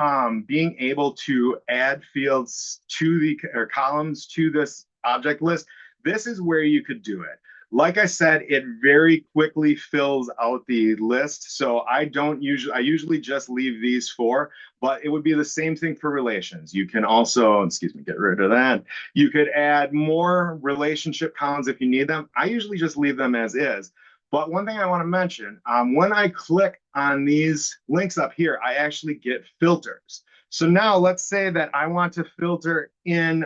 being able to add fields to the or columns to this object list, this is where you could do it. Like I said, it very quickly fills out the list. So I usually just leave these four, but it would be the same thing for relations. You can also, excuse me, get rid of that. You could add more relationship columns if you need them. I usually just leave them as is. But one thing I want to mention, when I click on these links up here, I actually get filters. So now let's say that I want to filter in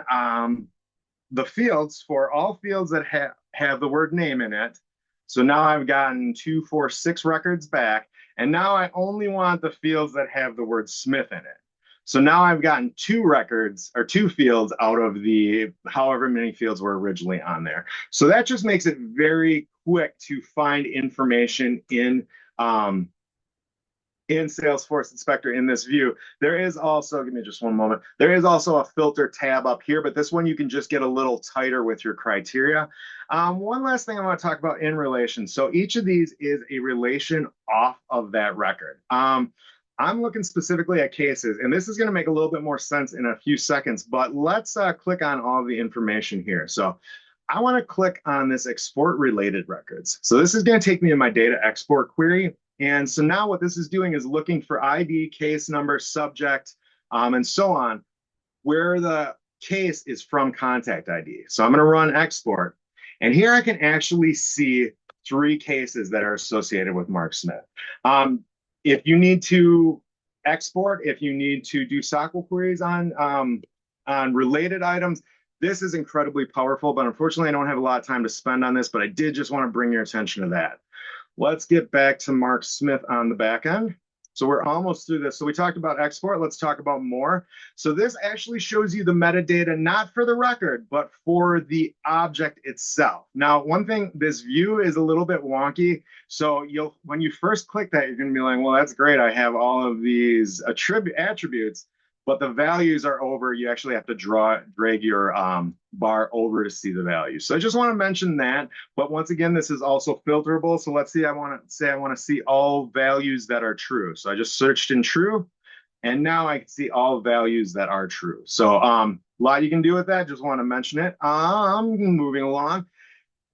the fields for all fields that have the word name in it. So now I've gotten 2, 4, 6 records back. And now I only want the fields that have the word Smith in it. So now I've gotten 2 records or 2 fields out of the however many fields were originally on there. So that just makes it very quick to find information in Salesforce Inspector in this view. There is also, give me just one moment, there is also a filter tab up here, but this one you can just get a little tighter with your criteria. One last thing I want to talk about in relation. So each of these is a relation off of that record. I'm looking specifically at cases, and this is going to make a little bit more sense in a few seconds, but let's click on all the information here. So I want to click on this export related records. So this is going to take me to my data export query. And so now what this is doing is looking for ID, case number, subject, and so on, where the case is from contact ID. So I'm going to run export. And here I can actually see 3 cases that are associated with Mark Smith. If you need to export, if you need to do SQL queries on related items, this is incredibly powerful, but unfortunately I don't have a lot of time to spend on this, but I did just want to bring your attention to that. Let's get back to Mark Smith on the back end. So we're almost through this. So we talked about export. Let's talk about more. So this actually shows you the metadata, not for the record, but for the object itself. Now, one thing, this view is a little bit wonky. So when you first click that, you're going to be like, well, that's great. I have all of these attributes, but the values are over. You actually have to drag your bar over to see the value. So I just want to mention that. But once again, this is also filterable. So let's see, I want to see all values that are true. So I just searched in true, and now I can see all values that are true. So a lot you can do with that. Just want to mention it. Moving along.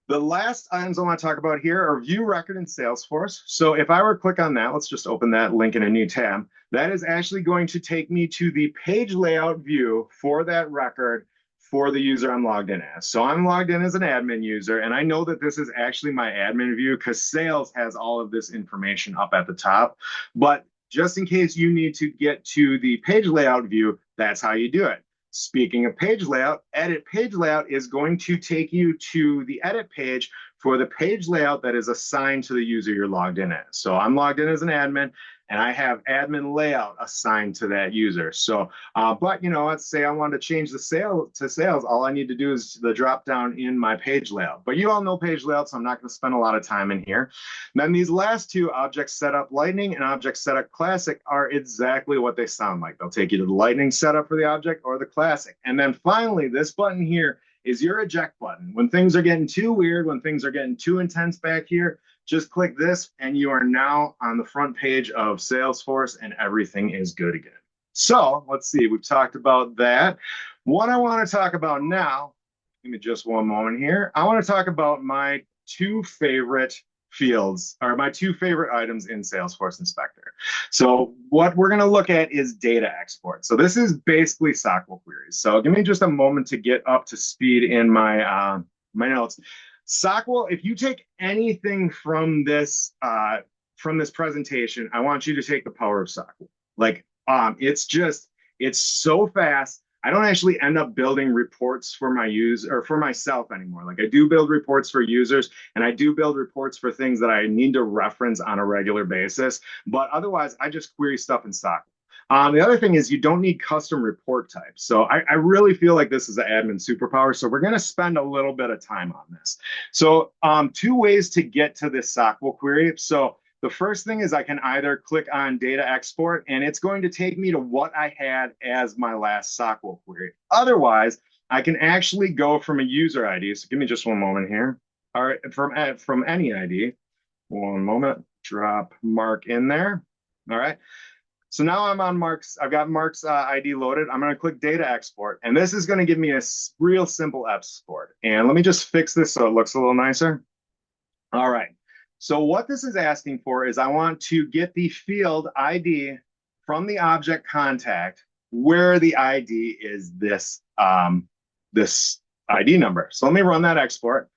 The last items I want to talk about here are view record in Salesforce. So if I were to click on that, let's just open that link in a new tab. That is actually going to take me to the page layout view for that record for the user I'm logged in as. So I'm logged in as an admin user, and I know that this is actually my admin view because Sales has all of this information up at the top. But just in case you need to get to the page layout view, that's how you do it. Speaking of page layout, edit page layout is going to take you to the edit page for the page layout that is assigned to the user you're logged in as. So I'm logged in as an admin, and I have admin layout assigned to that user. So, but let's say I want to change the sale to sales. All I need to do is the drop down in my page layout. But you all know page layout, so I'm not going to spend a lot of time in here. And then these last two, Object Setup Lightning and Object Setup Classic, are exactly what they sound like. They'll take you to the Lightning setup for the object or the Classic. And then finally, this button here is your eject button. When things are getting too weird, when things are getting too intense back here, just click this and you are now on the front page of Salesforce and everything is good again. So let's see, we've talked about that. What I want to talk about now, give me just one moment here. I want to talk about my 2 favorite fields, or my 2 favorite items in Salesforce Inspector. So what we're going to look at is data export. So this is basically SQL queries. So give me just a moment to get up to speed in my my notes. SQL, if you take anything from this presentation, I want you to take the power of SQL. Like, it's so fast. I don't actually end up building reports for my user or for myself anymore. Like I do build reports for users and I do build reports for things that I need to reference on a regular basis. But otherwise, I just query stuff in stock. The other thing is you don't need custom report types. So I really feel like this is an admin superpower. So we're going to spend a little bit of time on this. So two ways to get to this SOQL query. So the first thing is I can either click on data export and it's going to take me to what I had as my last SOQL query. Otherwise, I can actually go from a user ID. So give me just one moment here. All right, from any ID. One moment, drop Mark in there. All right. So now I'm on Mark's, I've got Mark's ID loaded. I'm going to click data export, and this is going to give me a real simple export. And let me just fix this so it looks a little nicer. All right. So what this is asking for is I want to get the field ID from the object contact where the ID is this, this ID number. So let me run that export.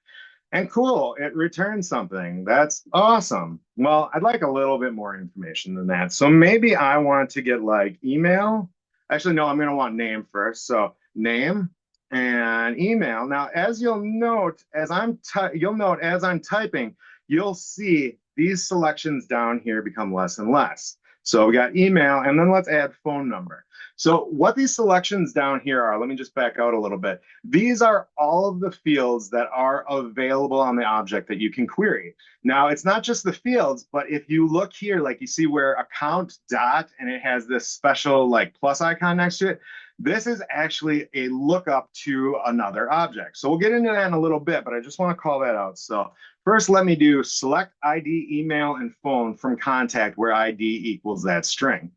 And cool, it returns something. That's awesome. Well, I'd like a little bit more information than that. So maybe I want to get like email. Actually, no, I'm going to want name first. So name and email. Now, as you'll note, as I'm typing, you'll see these selections down here become less and less. So we got email, and then let's add phone number. So what these selections down here are, let me just back out a little bit. These are all of the fields that are available on the object that you can query. Now, it's not just the fields, but if you look here, like you see where account dot, and it has this special like plus icon next to it, this is actually a lookup to another object. So we'll get into that in a little bit, but I just want to call that out. So first, let me do select ID, email, and phone from contact where ID equals that string.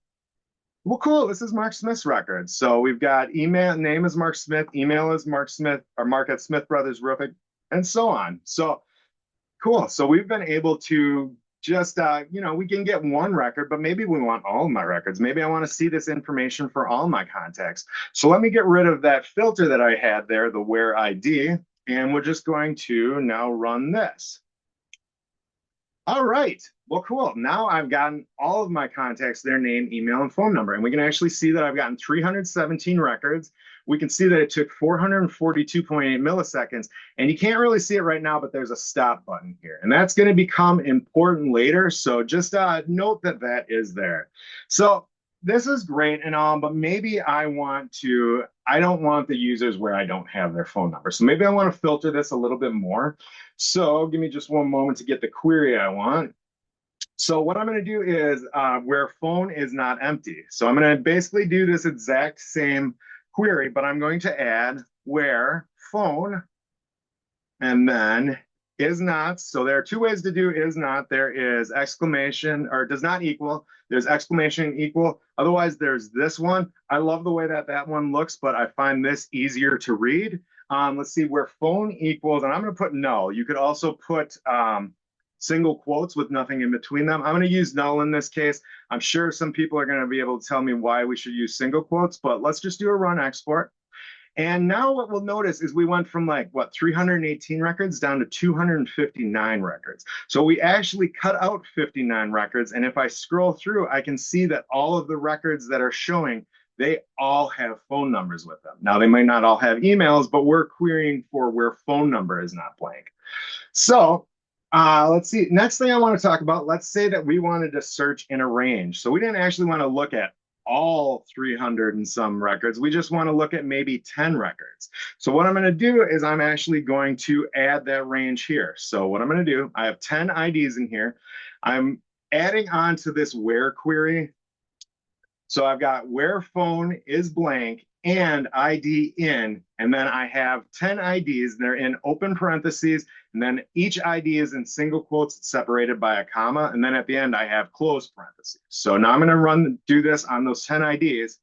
Well, cool. This is Mark Smith's record. So we've got email, name is Mark Smith, email is Mark Smith, or Mark at Smith Brothers Roofing, and so on. So cool. So we've been able to just, we can get one record, but maybe we want all of my records. Maybe I want to see this information for all my contacts. So let me get rid of that filter that I had there, the where ID, and we're just going to now run this. All right. Well, cool. Now I've gotten all of my contacts, their name, email, and phone number. And we can actually see that I've gotten 317 records. We can see that it took 442.8 milliseconds. And you can't really see it right now, but there's a stop button here. And that's going to become important later. So just note that that is there. So this is great and all, but maybe I don't want the users where I don't have their phone number. So maybe I want to filter this a little bit more. So give me just one moment to get the query I want. So what I'm going to do is where phone is not empty. So I'm going to basically do this exact same query, but I'm going to add where phone and then is not. So there are two ways to do is not. There is exclamation or does not equal. There's exclamation equal. Otherwise, there's this one. I love the way that that one looks, but I find this easier to read. Let's see where phone equals, and I'm going to put null. You could also put single quotes with nothing in between them. I'm going to use null in this case. I'm sure some people are going to be able to tell me why we should use single quotes, but let's just do a run export. And now what we'll notice is we went from 318 records down to 259 records. So we actually cut out 59 records. And if I scroll through, I can see that all of the records that are showing, they all have phone numbers with them. Now they might not all have emails, but we're querying for where phone number is not blank. So let's see. Next thing I want to talk about, let's say that we wanted to search in a range. So we didn't actually want to look at all 300 and some records. We just want to look at maybe 10 records. So what I'm going to do is I'm actually going to add that range here. So what I'm going to do, I have 10 IDs in here. I'm adding on to this where query. So I've got where phone is blank and ID in, and then I have 10 IDs. They're in open parentheses, and then each ID is in single quotes separated by a comma, and then at the end I have closed parentheses. So now I'm going to do this on those 10 IDs,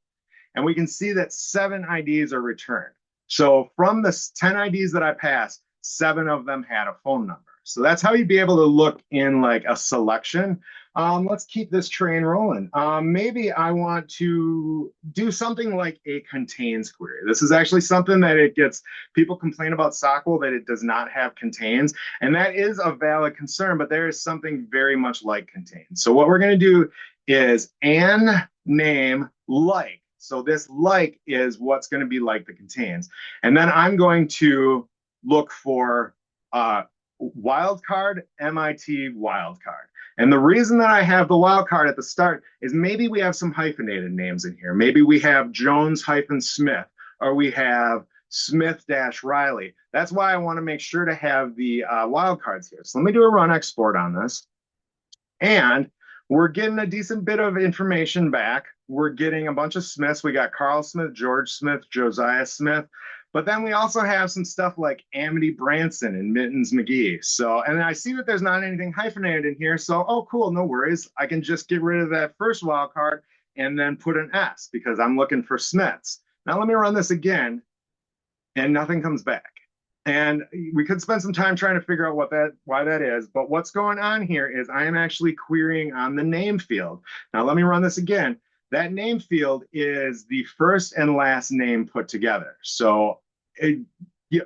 and we can see that 7 IDs are returned. So from the 10 IDs that I passed, 7 of them had a phone number. So that's how you'd be able to look in like a selection. Let's keep this train rolling. Maybe I want to do something like a contains query. This is actually something that people complain about SOQL that it does not have contains, and that is a valid concern, but there is something very much like contains. So what we're going to do is an name like, So this like is what's going to be like the contains. And then I'm going to look for wildcard, MIT wildcard. And the reason that I have the wildcard at the start is maybe we have some hyphenated names in here. Maybe we have Jones-Smith, or we have Smith-Riley. That's why I want to make sure to have the wildcards here. So let me do a run export on this. And we're getting a decent bit of information back. We're getting a bunch of Smiths. We got Carl Smith, George Smith, Josiah Smith. But then we also have some stuff like Amity Branson and Mittens McGee. So, and I see that there's not anything hyphenated in here. So, oh, cool, no worries. I can just get rid of that first wild card and then put an S because I'm looking for Smiths. Now let me run this again and nothing comes back. And we could spend some time trying to figure out why that is. But what's going on here is I am actually querying on the name field. Now let me run this again. That name field is the first and last name put together. So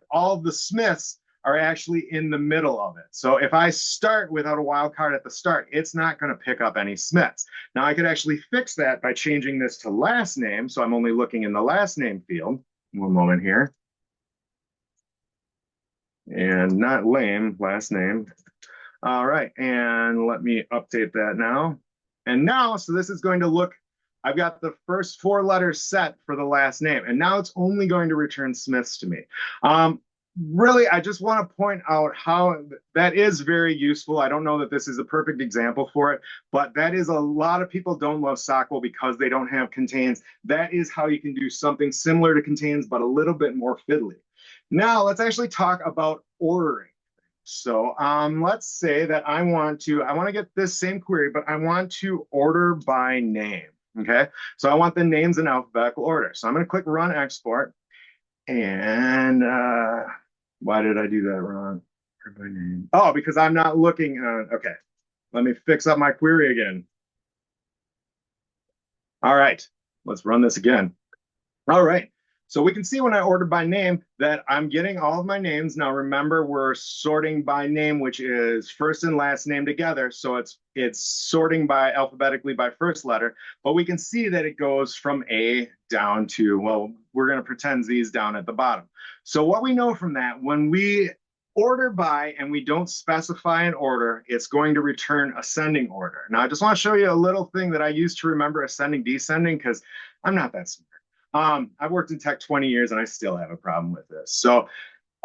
all the Smiths are actually in the middle of it. So if I start without a wildcard at the start, it's not going to pick up any Smiths. Now I could actually fix that by changing this to last name. So I'm only looking in the last name field. One moment here. And not lame, last name. All right, and let me update that now. And now, so this is going to look, I've got the first 4 letters set for the last name, and now it's only going to return Smiths to me. Really, I just want to point out how that is very useful. I don't know that this is a perfect example for it, but that is a lot of people don't love Sockwell because they don't have contains. That is how you can do something similar to contains, but a little bit more fiddly. Now, let's actually talk about ordering. So let's say that I want to get this same query, but I want to order by name, okay? So I want the names in alphabetical order. So I'm going to click Run Export. And why did I do that wrong? By name. Oh, because I'm not looking, okay. Let me fix up my query again. All right, let's run this again. All right. So we can see when I order by name that I'm getting all of my names. Now remember, we're sorting by name, which is first and last name together. So it's sorting by alphabetically by first letter. But we can see that it goes from A down to, well, we're going to pretend Z's down at the bottom. So what we know from that, when we order by and we don't specify an order, it's going to return ascending order. Now I just want to show you a little thing that I use to remember ascending, descending, because I'm not that smart. I've worked in tech 20 years and I still have a problem with this. So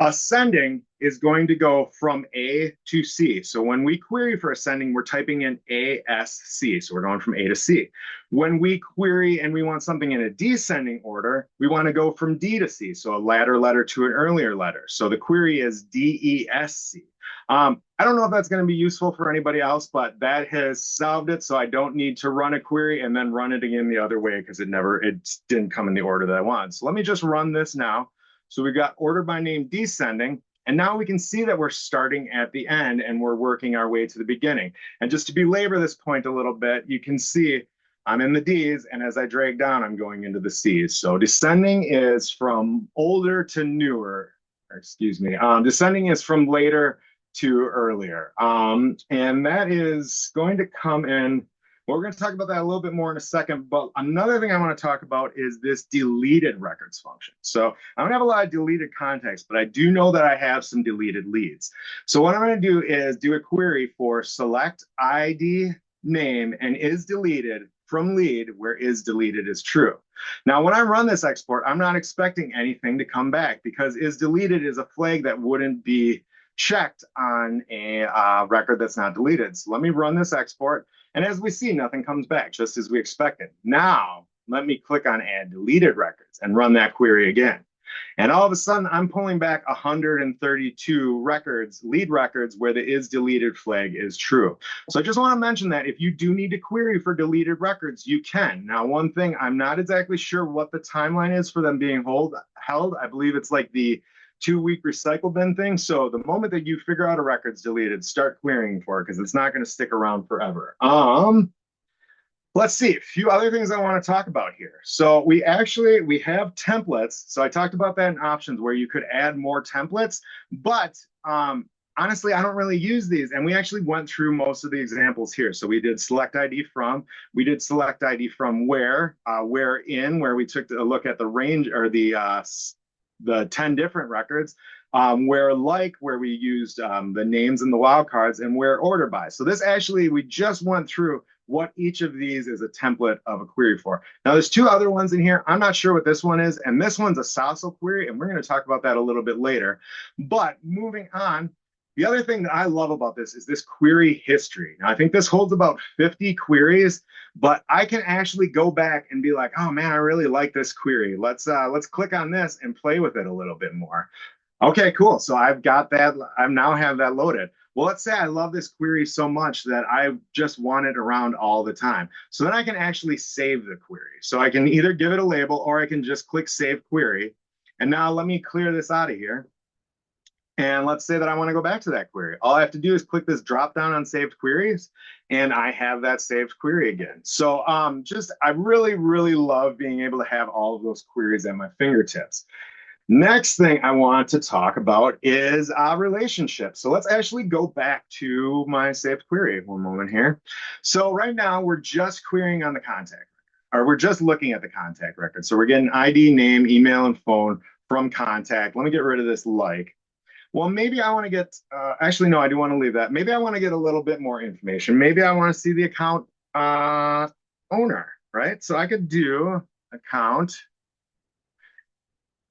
ascending is going to go from A to C. So when we query for ascending, we're typing in ASC. So we're going from A to C. When we query and we want something in a descending order, we want to go from D to C. So a latter letter to an earlier letter. So the query is DESC. I don't know if that's going to be useful for anybody else, but that has solved it. So I don't need to run a query and then run it again the other way because it didn't come in the order that I want. So let me just run this now. So we've got order by name descending, and now we can see that we're starting at the end and we're working our way to the beginning. And just to belabor this point a little bit, you can see I'm in the D's, and as I drag down, I'm going into the C's. So descending is from older to newer, descending is from later to earlier. And that is going to come in. Well, we're going to talk about that a little bit more in a second, but another thing I want to talk about is this deleted records function. So I don't have a lot of deleted context, but I do know that I have some deleted leads. So what I'm going to do is do a query for select ID name and is deleted from lead where is deleted is true. Now, when I run this export, I'm not expecting anything to come back because is deleted is a flag that wouldn't be checked on a record that's not deleted. So let me run this export. And as we see, nothing comes back, just as we expected. Now, let me click on Add Deleted Records and run that query again. And all of a sudden, I'm pulling back 132 records, lead records, where the is deleted flag is true. So I just want to mention that if you do need to query for deleted records, you can. Now, one thing, I'm not exactly sure what the timeline is for them being held. I believe it's like the 2-week recycle bin thing. So the moment that you figure out a record's deleted, start querying for it because it's not going to stick around forever. Let's see, a few other things I want to talk about here. So we have templates. So I talked about that in options where you could add more templates, but honestly, I don't really use these. And we actually went through most of the examples here. So we did select ID from, we did select ID from where in, where we took a look at the range or the 10 different records, where we used the names and the wildcards, and where order by. So this actually, we just went through what each of these is a template of a query for. Now there's two other ones in here. I'm not sure what this one is, and this one's a SOSL query, and we're going to talk about that a little bit later. But moving on, the other thing that I love about this is this query history. Now I think this holds about 50 queries, but I can actually go back and be like, oh man, I really like this query. Let's click on this and play with it a little bit more. Okay, cool. So I've got that. I now have that loaded. Well, let's say I love this query so much that I just want it around all the time. So then I can actually save the query. So I can either give it a label or I can just click Save Query. And now let me clear this out of here. And let's say that I want to go back to that query. All I have to do is click this drop down on saved queries, and I have that saved query again. So I really, really love being able to have all of those queries at my fingertips. Next thing I want to talk about is relationships. So let's actually go back to my saved query. One moment here. So right now we're just querying on the contact record, or we're just looking at the contact record. So we're getting ID, name, email, and phone from contact. Let me get rid of this like. Well, maybe I want to get, actually, no, I do want to leave that. Maybe I want to get a little bit more information. Maybe I want to see the account owner, right? So I could do account.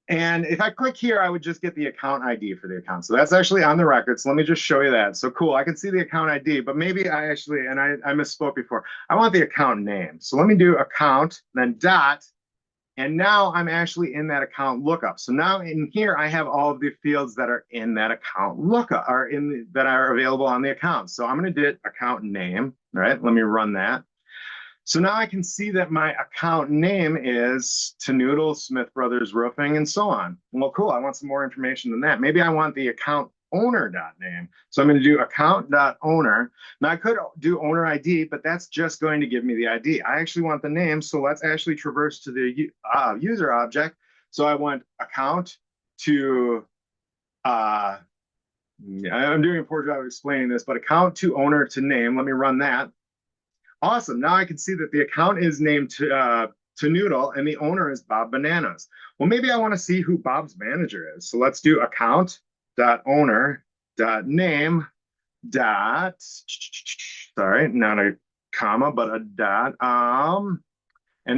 And if I click here, I would just get the account ID for the account. So that's actually on the record. So let me just show you that. So cool, I can see the account ID, but maybe I actually, and I misspoke before, I want the account name. So let me do account, then dot, and now I'm actually in that account lookup. So now in here, I have all of the fields that are in that account lookup, that are available on the account. So I'm going to do account name, right? Let me run that. So now I can see that my account name is Tanoodle, Smith Brothers Roofing, and so on. Well, cool. I want some more information than that. Maybe I want the account owner.name. So I'm going to do account.owner. Now I could do owner ID, but that's just going to give me the ID. I actually want the name. So let's actually traverse to the user object. So I want account to, I'm doing a poor job of explaining this, but account to owner to name. Let me run that. Awesome. Now I can see that the account is named to Noodle and the owner is Bob Bananas. Well, maybe I want to see who Bob's manager is. So let's do account.owner.name sorry, not a comma, but a dot. And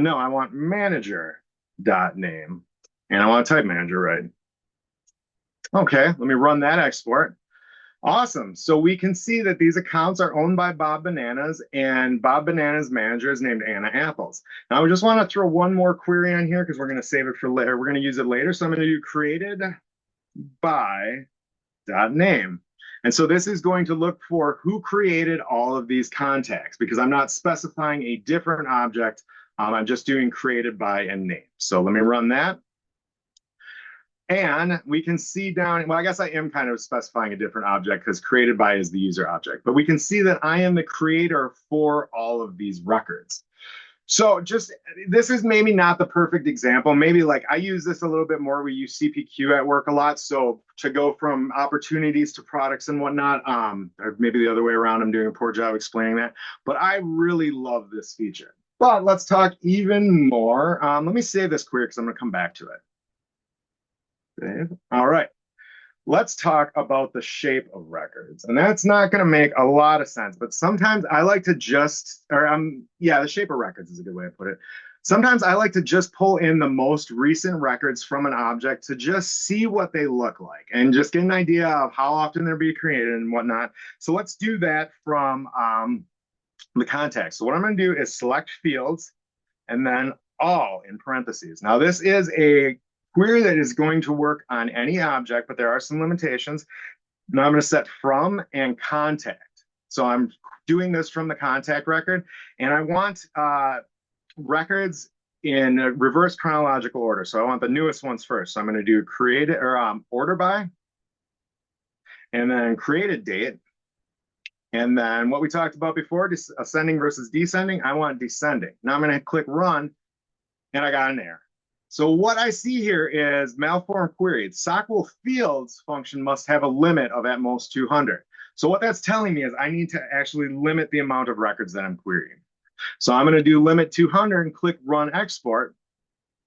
no, I want manager.name. And I want to type manager right. Okay, let me run that export. Awesome. So we can see that these accounts are owned by Bob Bananas, and Bob Bananas' manager is named Anna Apples. Now, we just want to throw one more query on here because we're going to save it for later. We're going to use it later. So I'm going to do created by .name. And so this is going to look for who created all of these contacts because I'm not specifying a different object. I'm just doing created by and name. So let me run that. And we can see down, well, I guess I am kind of specifying a different object because created by is the user object, but we can see that I am the creator for all of these records. So this is maybe not the perfect example. Maybe like I use this a little bit more. We use CPQ at work a lot. So to go from opportunities to products and whatnot, or maybe the other way around, I'm doing a poor job explaining that, but I really love this feature. But let's talk even more. Let me save this query because I'm going to come back to it. All right, let's talk about the shape of records. And that's not going to make a lot of sense, but sometimes I like to the shape of records is a good way to put it. Sometimes I like to just pull in the most recent records from an object to just see what they look like and just get an idea of how often they're being created and whatnot. So let's do that from the context. So what I'm going to do is select fields and then all in parentheses. Now this is a query that is going to work on any object, but there are some limitations. Now I'm going to set from and contact. So I'm doing this from the contact record, and I want records in reverse chronological order. So I want the newest ones first. So I'm going to do created or order by, and then created date. And then what we talked about before, ascending versus descending, I want descending. Now I'm going to click run, and I got an error. So what I see here is malformed query. Sockable fields function must have a limit of at most 200. So what that's telling me is I need to actually limit the amount of records that I'm querying. So I'm going to do limit 200 and click run export.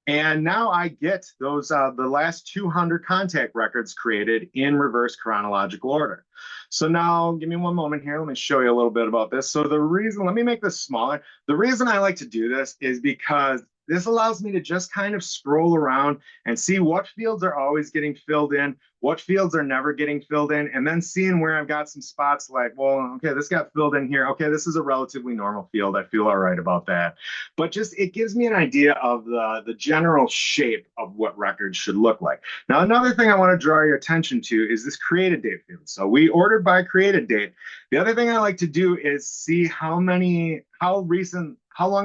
And now I get those the last 200 contact records created in reverse chronological order. So now give me one moment here. Let me show you a little bit about this. So the reason, let me make this smaller. The reason I like to do this is because this allows me to just kind of scroll around and see what fields are always getting filled in, what fields are never getting filled in, and then seeing where I've got some spots like, well, okay, this got filled in here. Okay, this is a relatively normal field. I feel all right about that. But just it gives me an idea of the general shape of what records should look like. Now, another thing I want to draw your attention to is this created date field. So we ordered by created date. The other thing I like to do is see how long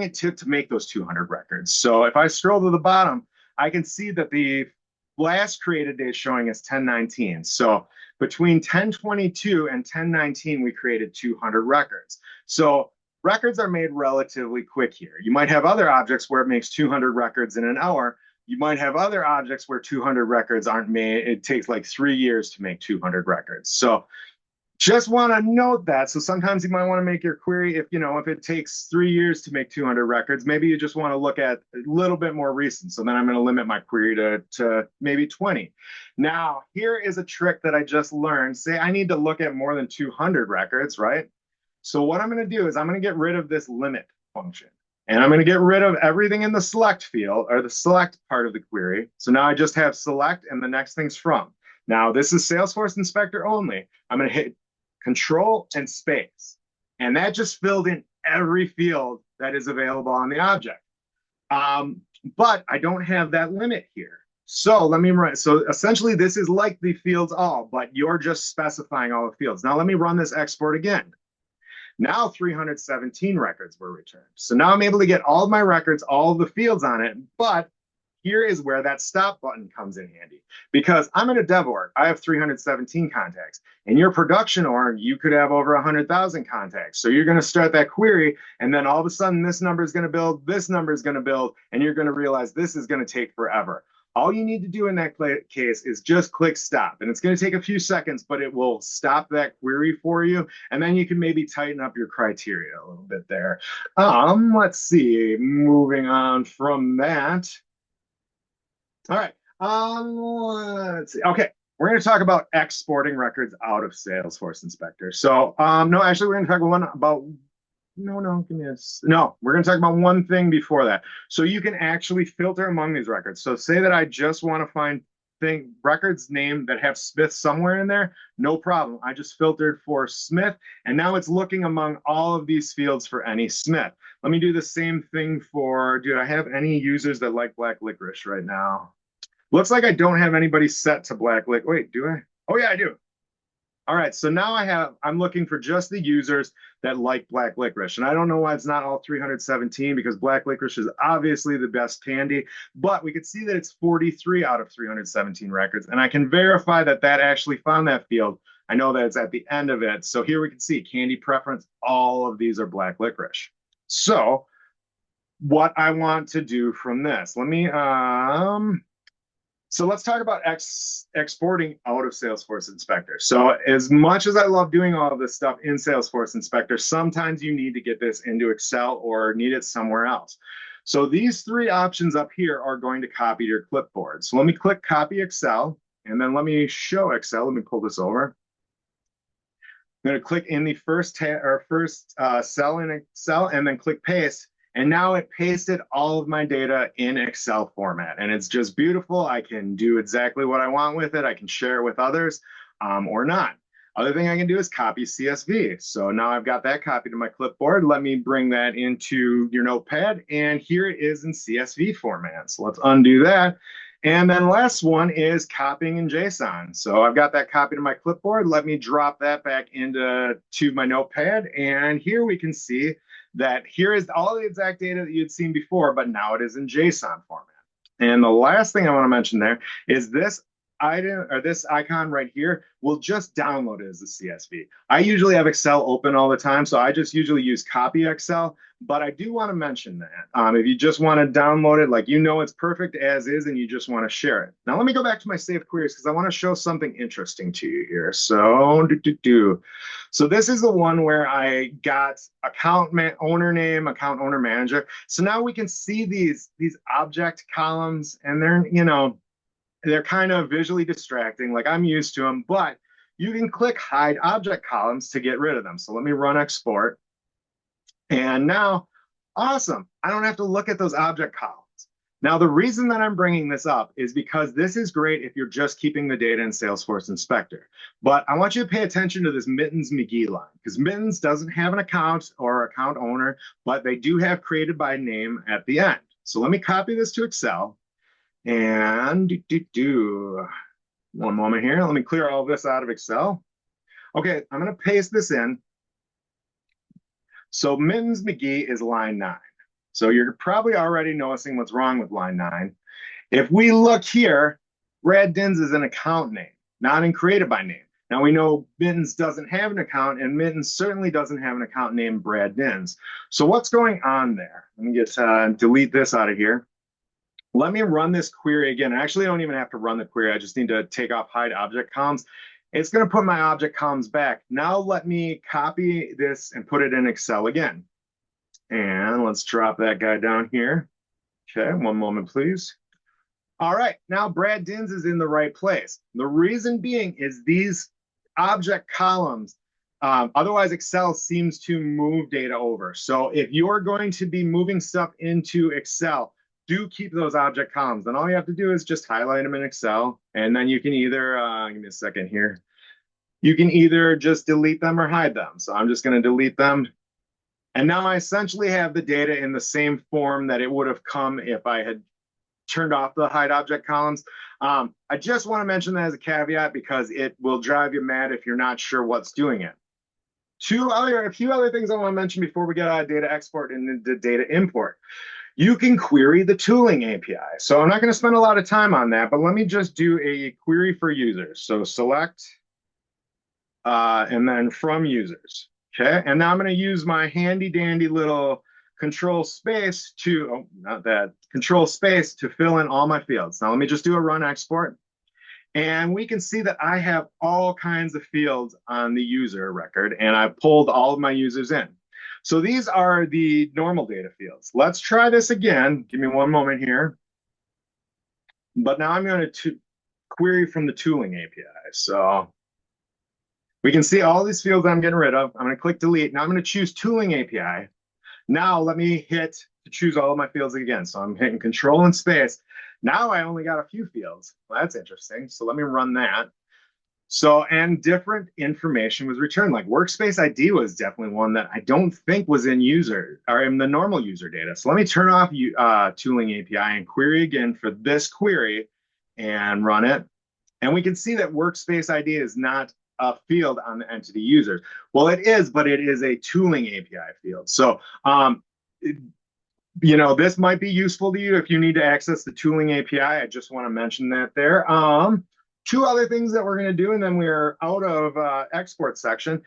it took to make those 200 records. So if I scroll to the bottom, I can see that the last created date showing is 1019. So between 1022 and 1019, we created 200 records. So records are made relatively quick here. You might have other objects where it makes 200 records in an hour. You might have other objects where 200 records aren't made. It takes like 3 years to make 200 records. So just want to note that. So sometimes you might want to make your query if it takes 3 years to make 200 records, maybe you just want to look at a little bit more recent. So then I'm going to limit my query to maybe 20. Now, here is a trick that I just learned. Say I need to look at more than 200 records, right? So what I'm going to do is I'm going to get rid of this limit function. And I'm going to get rid of everything in the select field or the select part of the query. So now I just have select and the next thing's from. Now this is Salesforce Inspector only. I'm going to hit Control and space. And that just filled in every field that is available on the object. But I don't have that limit here. So let me run. So essentially this is like the fields all, but you're just specifying all the fields. Now let me run this export again. Now 317 records were returned. So now I'm able to get all of my records, all of the fields on it, but here is where that stop button comes in handy because I'm in a dev org. I have 317 contacts. In your production org, you could have over 100,000 contacts. So you're going to start that query, and then all of a sudden this number is going to build, this number is going to build, and you're going to realize this is going to take forever. All you need to do in that case is just click stop. And it's going to take a few seconds, but it will stop that query for you. And then you can maybe tighten up your criteria a little bit there. Let's see, moving on from that. All right, let's see. Okay, we're going to talk about exporting records out of Salesforce Inspector. So, no, actually, we're going to talk we're going to talk about one thing before that. So you can actually filter among these records. So say that I just want to find records named that have Smith somewhere in there, no problem. I just filtered for Smith, and now it's looking among all of these fields for any Smith. Let me do the same thing for, do I have any users that like black licorice right now? Looks like I don't have anybody set to black licorice. Wait, do I? Oh yeah, I do. All right, so now I'm looking for just the users that like black licorice. And I don't know why it's not all 317 because black licorice is obviously the best candy, but we could see that it's 43 out of 317 records. And I can verify that that actually found that field. I know that it's at the end of it. So here we can see candy preference. All of these are black licorice. So what I want to do from this, so let's talk about exporting out of Salesforce Inspector. So as much as I love doing all of this stuff in Salesforce Inspector, sometimes you need to get this into Excel or need it somewhere else. So these three options up here are going to copy to your clipboard. So let me click Copy Excel, and then let me show Excel. Let me pull this over. I'm going to click in the first cell in Excel and then click Paste. And now it pasted all of my data in Excel format. And it's just beautiful. I can do exactly what I want with it. I can share it with others or not. Other thing I can do is copy CSV. So now I've got that copied to my clipboard. Let me bring that into your notepad. And here it is in CSV format. So let's undo that. And then last one is copying in JSON. So I've got that copied to my clipboard. Let me drop that back into my notepad. And here we can see that here is all the exact data that you'd seen before, but now it is in JSON format. And the last thing I want to mention there is this item or this icon right here will just download it as a CSV. I usually have Excel open all the time, so I just usually use copy Excel, but I do want to mention that if you just want to download it, like it's perfect as is and you just want to share it. Now let me go back to my saved queries because I want to show something interesting to you here. So So this is the one where I got owner name, account owner manager. So now we can see these object columns, and they're kind of visually distracting, like I'm used to them, but you can click hide object columns to get rid of them. So let me run export. And now, awesome, I don't have to look at those object columns. Now, the reason that I'm bringing this up is because this is great if you're just keeping the data in Salesforce Inspector. But I want you to pay attention to this Mittens McGee line, because Mittens doesn't have an account or account owner, but they do have created by name at the end. So let me copy this to Excel. And one moment here. Let me clear all this out of Excel. Okay, I'm going to paste this in. So Mittens McGee is line 9. So you're probably already noticing what's wrong with line 9. If we look here, Brad Dins is an account name, not in created by name. Now we know Mittens doesn't have an account, and Mittens certainly doesn't have an account named Brad Dins. So what's going on there? Let me get delete this out of here. Let me run this query again. Actually, I don't even have to run the query. I just need to take off hide object columns. It's going to put my object columns back. Now let me copy this and put it in Excel again. And let's drop that guy down here. Okay, one moment, please. All right, now Brad Dins is in the right place. The reason being is these object columns, otherwise Excel seems to move data over. So if you're going to be moving stuff into Excel, do keep those object columns. Then all you have to do is just highlight them in Excel, and then you can either, give me a second here, you can either just delete them or hide them. So I'm just going to delete them. And now I essentially have the data in the same form that it would have come if I had turned off the hide object columns. I just want to mention that as a caveat because it will drive you mad if you're not sure what's doing it. A few other things I want to mention before we get out of data export and into data import. You can query the tooling API. So I'm not going to spend a lot of time on that, but let me just do a query for users. So select and then from users. Okay, and now I'm going to use my handy dandy little control space to, control space to fill in all my fields. Now let me just do a run export. And we can see that I have all kinds of fields on the user record, and I pulled all of my users in. So these are the normal data fields. Let's try this again. Give me one moment here. But now I'm going to query from the tooling API. So we can see all these fields I'm getting rid of. I'm going to click delete. Now I'm going to choose tooling API. Now let me hit to choose all of my fields again. So I'm hitting control and space. Now I only got a few fields. Well, that's interesting. So let me run that. So, and different information was returned. Like workspace ID was definitely one that I don't think was in user or in the normal user data. So let me turn off tooling API and query again for this query and run it. And we can see that workspace ID is not a field on the entity users. Well, it is, but it is a tooling API field. So, this might be useful to you if you need to access the tooling API. I just want to mention that there. Two other things that we're going to do, and then we're out of export section.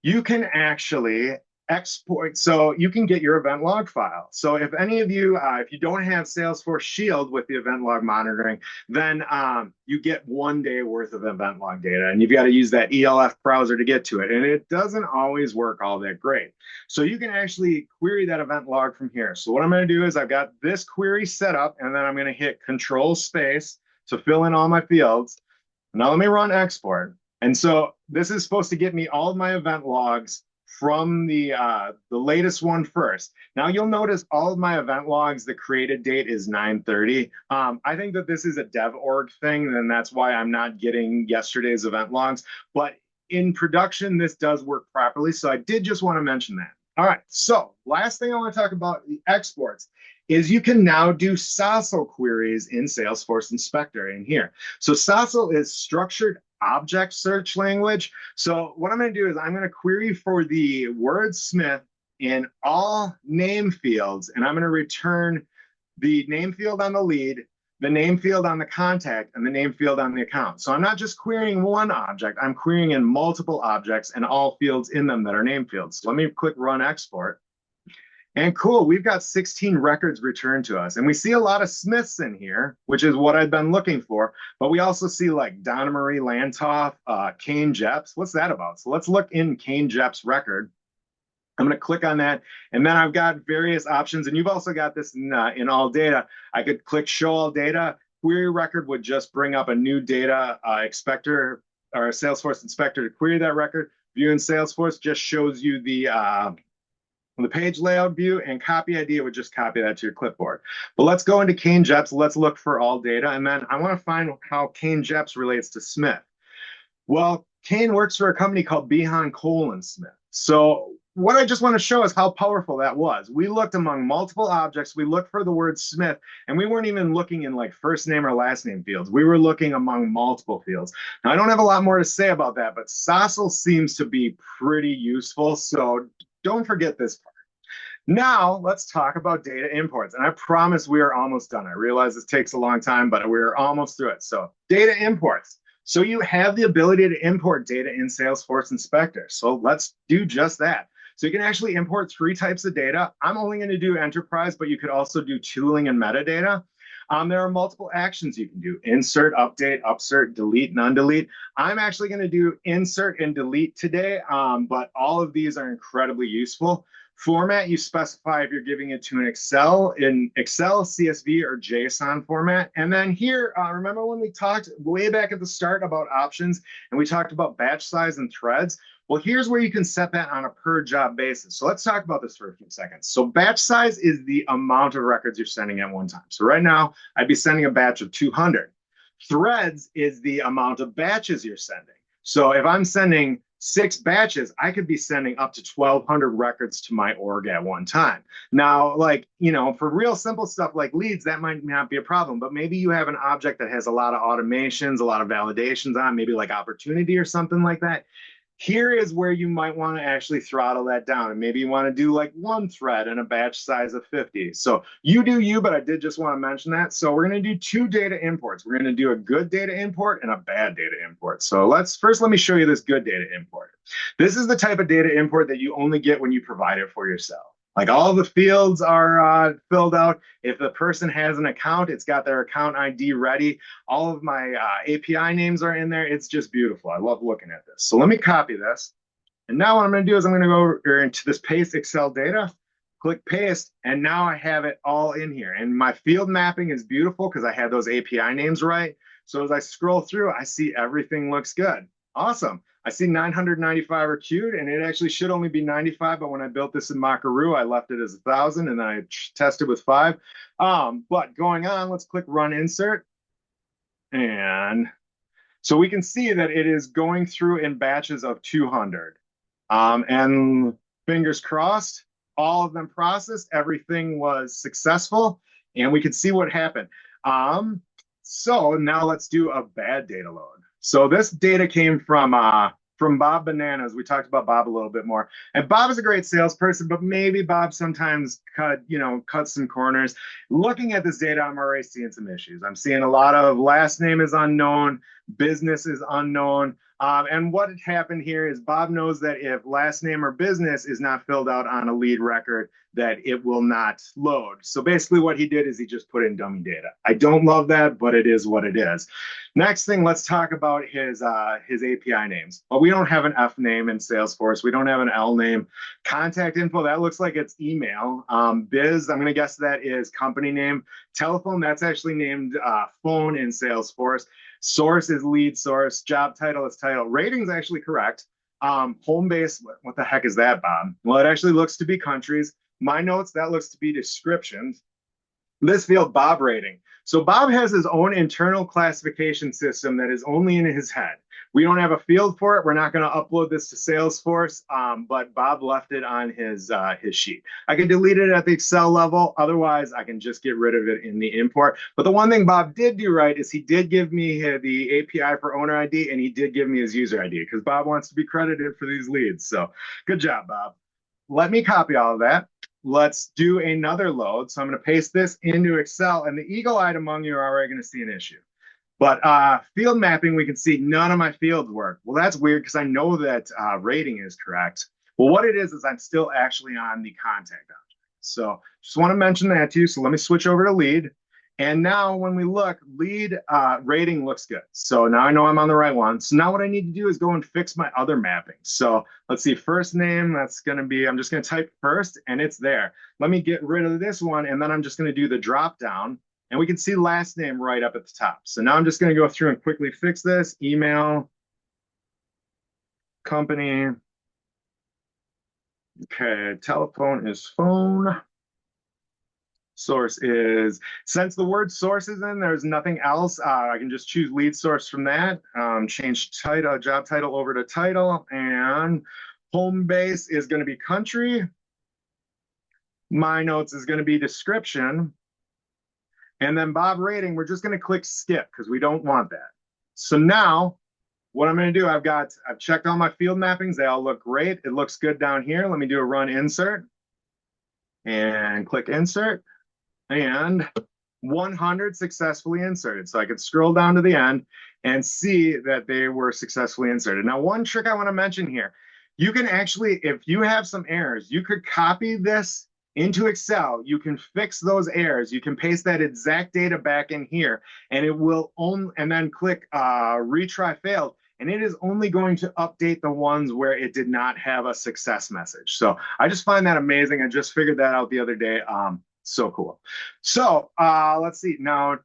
You can actually export, so you can get your event log file. So if any of you, if you don't have Salesforce Shield with the event log monitoring, then you get 1 day worth of event log data, and you've got to use that ELF browser to get to it. And it doesn't always work all that great. So you can actually query that event log from here. So what I'm going to do is I've got this query set up, and then I'm going to hit control space to fill in all my fields. Now let me run export. And so this is supposed to get me all of my event logs from the latest one first. Now you'll notice all of my event logs, the created date is 9/30. I think that this is a dev org thing, and that's why I'm not getting yesterday's event logs. But in production, this does work properly. So I did just want to mention that. All right, so last thing I want to talk about the exports is you can now do SOSL queries in Salesforce Inspector in here. So SOSL is structured object search language. So what I'm going to do is I'm going to query for the wordsmith in all name fields, and I'm going to return the name field on the lead, the name field on the contact, and the name field on the account. So I'm not just querying one object, I'm querying in multiple objects and all fields in them that are name fields. So let me click Run Export. And cool, we've got 16 records returned to us. And we see a lot of Smiths in here, which is what I've been looking for. But we also see like Donna Marie Lantoff, Kane Jeps. What's that about? So let's look in Kane Jeps' record. I'm going to click on that. And then I've got various options. And you've also got this in all data. I could click Show All Data. Query record would just bring up a new data inspector or Salesforce inspector to query that record. View in Salesforce just shows you the page layout view, and copy ID would just copy that to your clipboard. But let's go into Kane Jeps. Let's look for all data. And then I want to find how Kane Jeps relates to Smith. Well, Kane works for a company called Behan Cole & Smith. So what I just want to show is how powerful that was. We looked among multiple objects. We looked for the word Smith, and we weren't even looking in like first name or last name fields. We were looking among multiple fields. Now, I don't have a lot more to say about that, but SOSL seems to be pretty useful. So don't forget this part. Now, let's talk about data imports. And I promise we are almost done. I realize this takes a long time, but we're almost through it. So data imports. So you have the ability to import data in Salesforce Inspector. So let's do just that. So you can actually import 3 types of data. I'm only going to do enterprise, but you could also do tooling and metadata. There are multiple actions you can do: insert, update, upsert, delete, and undelete. I'm actually going to do insert and delete today, but all of these are incredibly useful. Format, you specify if you're giving it to an Excel, CSV, or JSON format. And then here, remember when we talked way back at the start about options and we talked about batch size and threads? Well, here's where you can set that on a per job basis. So let's talk about this for a few seconds. So batch size is the amount of records you're sending at one time. So right now, I'd be sending a batch of 200. Threads is the amount of batches you're sending. So if I'm sending 6 batches, I could be sending up to 1,200 records to my org at one time. Now, like, for real simple stuff like leads, that might not be a problem, but maybe you have an object that has a lot of automations, a lot of validations on, maybe like opportunity or something like that. Here is where you might want to actually throttle that down. And maybe you want to do like 1 thread and a batch size of 50. So you do you, but I did just want to mention that. So we're going to do 2 data imports. We're going to do a good data import and a bad data import. So let me show you this good data import. This is the type of data import that you only get when you provide it for yourself. Like all the fields are filled out. If the person has an account, it's got their account ID ready. All of my API names are in there. It's just beautiful. I love looking at this. So let me copy this. And now what I'm going to do is I'm going to go over into this paste Excel data, click paste, and now I have it all in here. And my field mapping is beautiful because I had those API names right. So as I scroll through, I see everything looks good. Awesome. I see 995 are queued, and it actually should only be 95, but when I built this in Makaru, I left it as 1,000, and then I tested with 5. But going on, let's click Run Insert. And so we can see that it is going through in batches of 200. And fingers crossed, all of them processed, everything was successful, and we can see what happened. So now let's do a bad data load. So this data came from Bob Bananas. We talked about Bob a little bit more. And Bob is a great salesperson, but maybe Bob sometimes cuts some corners. Looking at this data, I'm already seeing some issues. I'm seeing a lot of last name is unknown, business is unknown. And what happened here is Bob knows that if last name or business is not filled out on a lead record, that it will not load. So basically what he did is he just put in dummy data. I don't love that, but it is what it is. Next thing, let's talk about his API names. Well, we don't have an F name in Salesforce. We don't have an L name. Contact info, that looks like it's email. Biz, I'm going to guess that is company name. Telephone, that's actually named phone in Salesforce. Source is lead source. Job title is title. Rating's actually correct. Home base, what the heck is that, Bob? Well, it actually looks to be countries. My notes, that looks to be descriptions. This field, Bob rating. So Bob has his own internal classification system that is only in his head. We don't have a field for it. We're not going to upload this to Salesforce, but Bob left it on his sheet. I can delete it at the Excel level. Otherwise, I can just get rid of it in the import. But the one thing Bob did do right is he did give me the API for owner ID, and he did give me his user ID because Bob wants to be credited for these leads. So good job, Bob. Let me copy all of that. let's do another load. So I'm going to paste this into Excel, and the eagle-eyed among you are already going to see an issue. But field mapping, we can see none of my fields work. Well, that's weird because I know that rating is correct. Well, what it is I'm still actually on the contact object. So just want to mention that to you. So let me switch over to lead. And now when we look, lead rating looks good. So now I know I'm on the right one. So now what I need to do is go and fix my other mapping. So let's see, first name, that's going to be, I'm just going to type first and it's there. Let me get rid of this one. And then I'm just going to do the drop down. And we can see last name right up at the top. So now I'm just going to go through and quickly fix this. Email, company. Okay, telephone is phone. Source is, since the word source is in, there's nothing else. I can just choose lead source from that. Change title, job title over to title. And home base is going to be country. My notes is going to be description. And then Bob rating, we're just going to click skip because we don't want that. So now what I'm going to do, I've checked all my field mappings. They all look great. It looks good down here. Let me do a run insert and click insert, and 100 successfully inserted. So I could scroll down to the end and see that they were successfully inserted. Now, one trick I want to mention here, you can actually, if you have some errors, you could copy this into Excel, you can fix those errors. You can paste that exact data back in here, and it will only, and then click retry failed, and it is only going to update the ones where it did not have a success message. So I just find that amazing. I just figured that out the other day. So cool. So let's see. Now,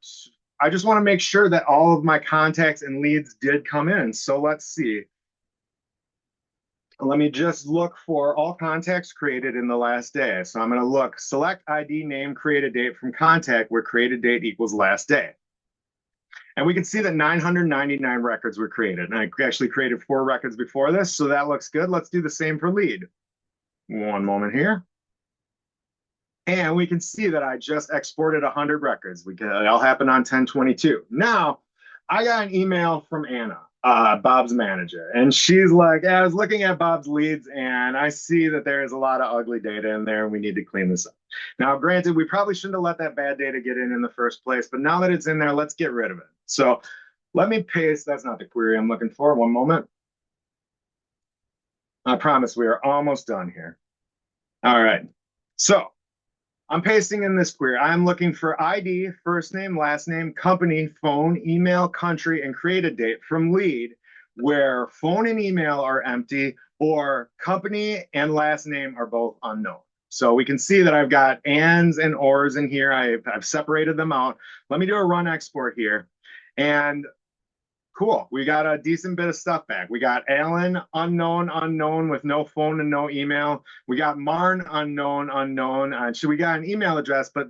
I just want to make sure that all of my contacts and leads did come in. So let's see. Let me just look for all contacts created in the last day. So I'm going to look, select ID, name, created date from contact where created date equals last day. And we can see that 999 records were created. And I actually created 4 records before this, so that looks good. Let's do the same for lead. One moment here. And we can see that I just exported 100 records. It all happened on 10/22. Now, I got an email from Anna, Bob's manager, and she's like, I was looking at Bob's leads and I see that there is a lot of ugly data in there and we need to clean this up. Now, granted, we probably shouldn't have let that bad data get in the first place, but now that it's in there, let's get rid of it. So let me paste, that's not the query I'm looking for, one moment. I promise we are almost done here. All right, so I'm pasting in this query. I'm looking for ID, first name, last name, company, phone, email, country, and created date from lead, where phone and email are empty, or company and last name are both unknown. So we can see that I've got ands and ors in here. I've separated them out. Let me do a run export here. And cool, we got a decent bit of stuff back. We got Alan, unknown with no phone and no email. We got Marn, unknown. So we got an email address, but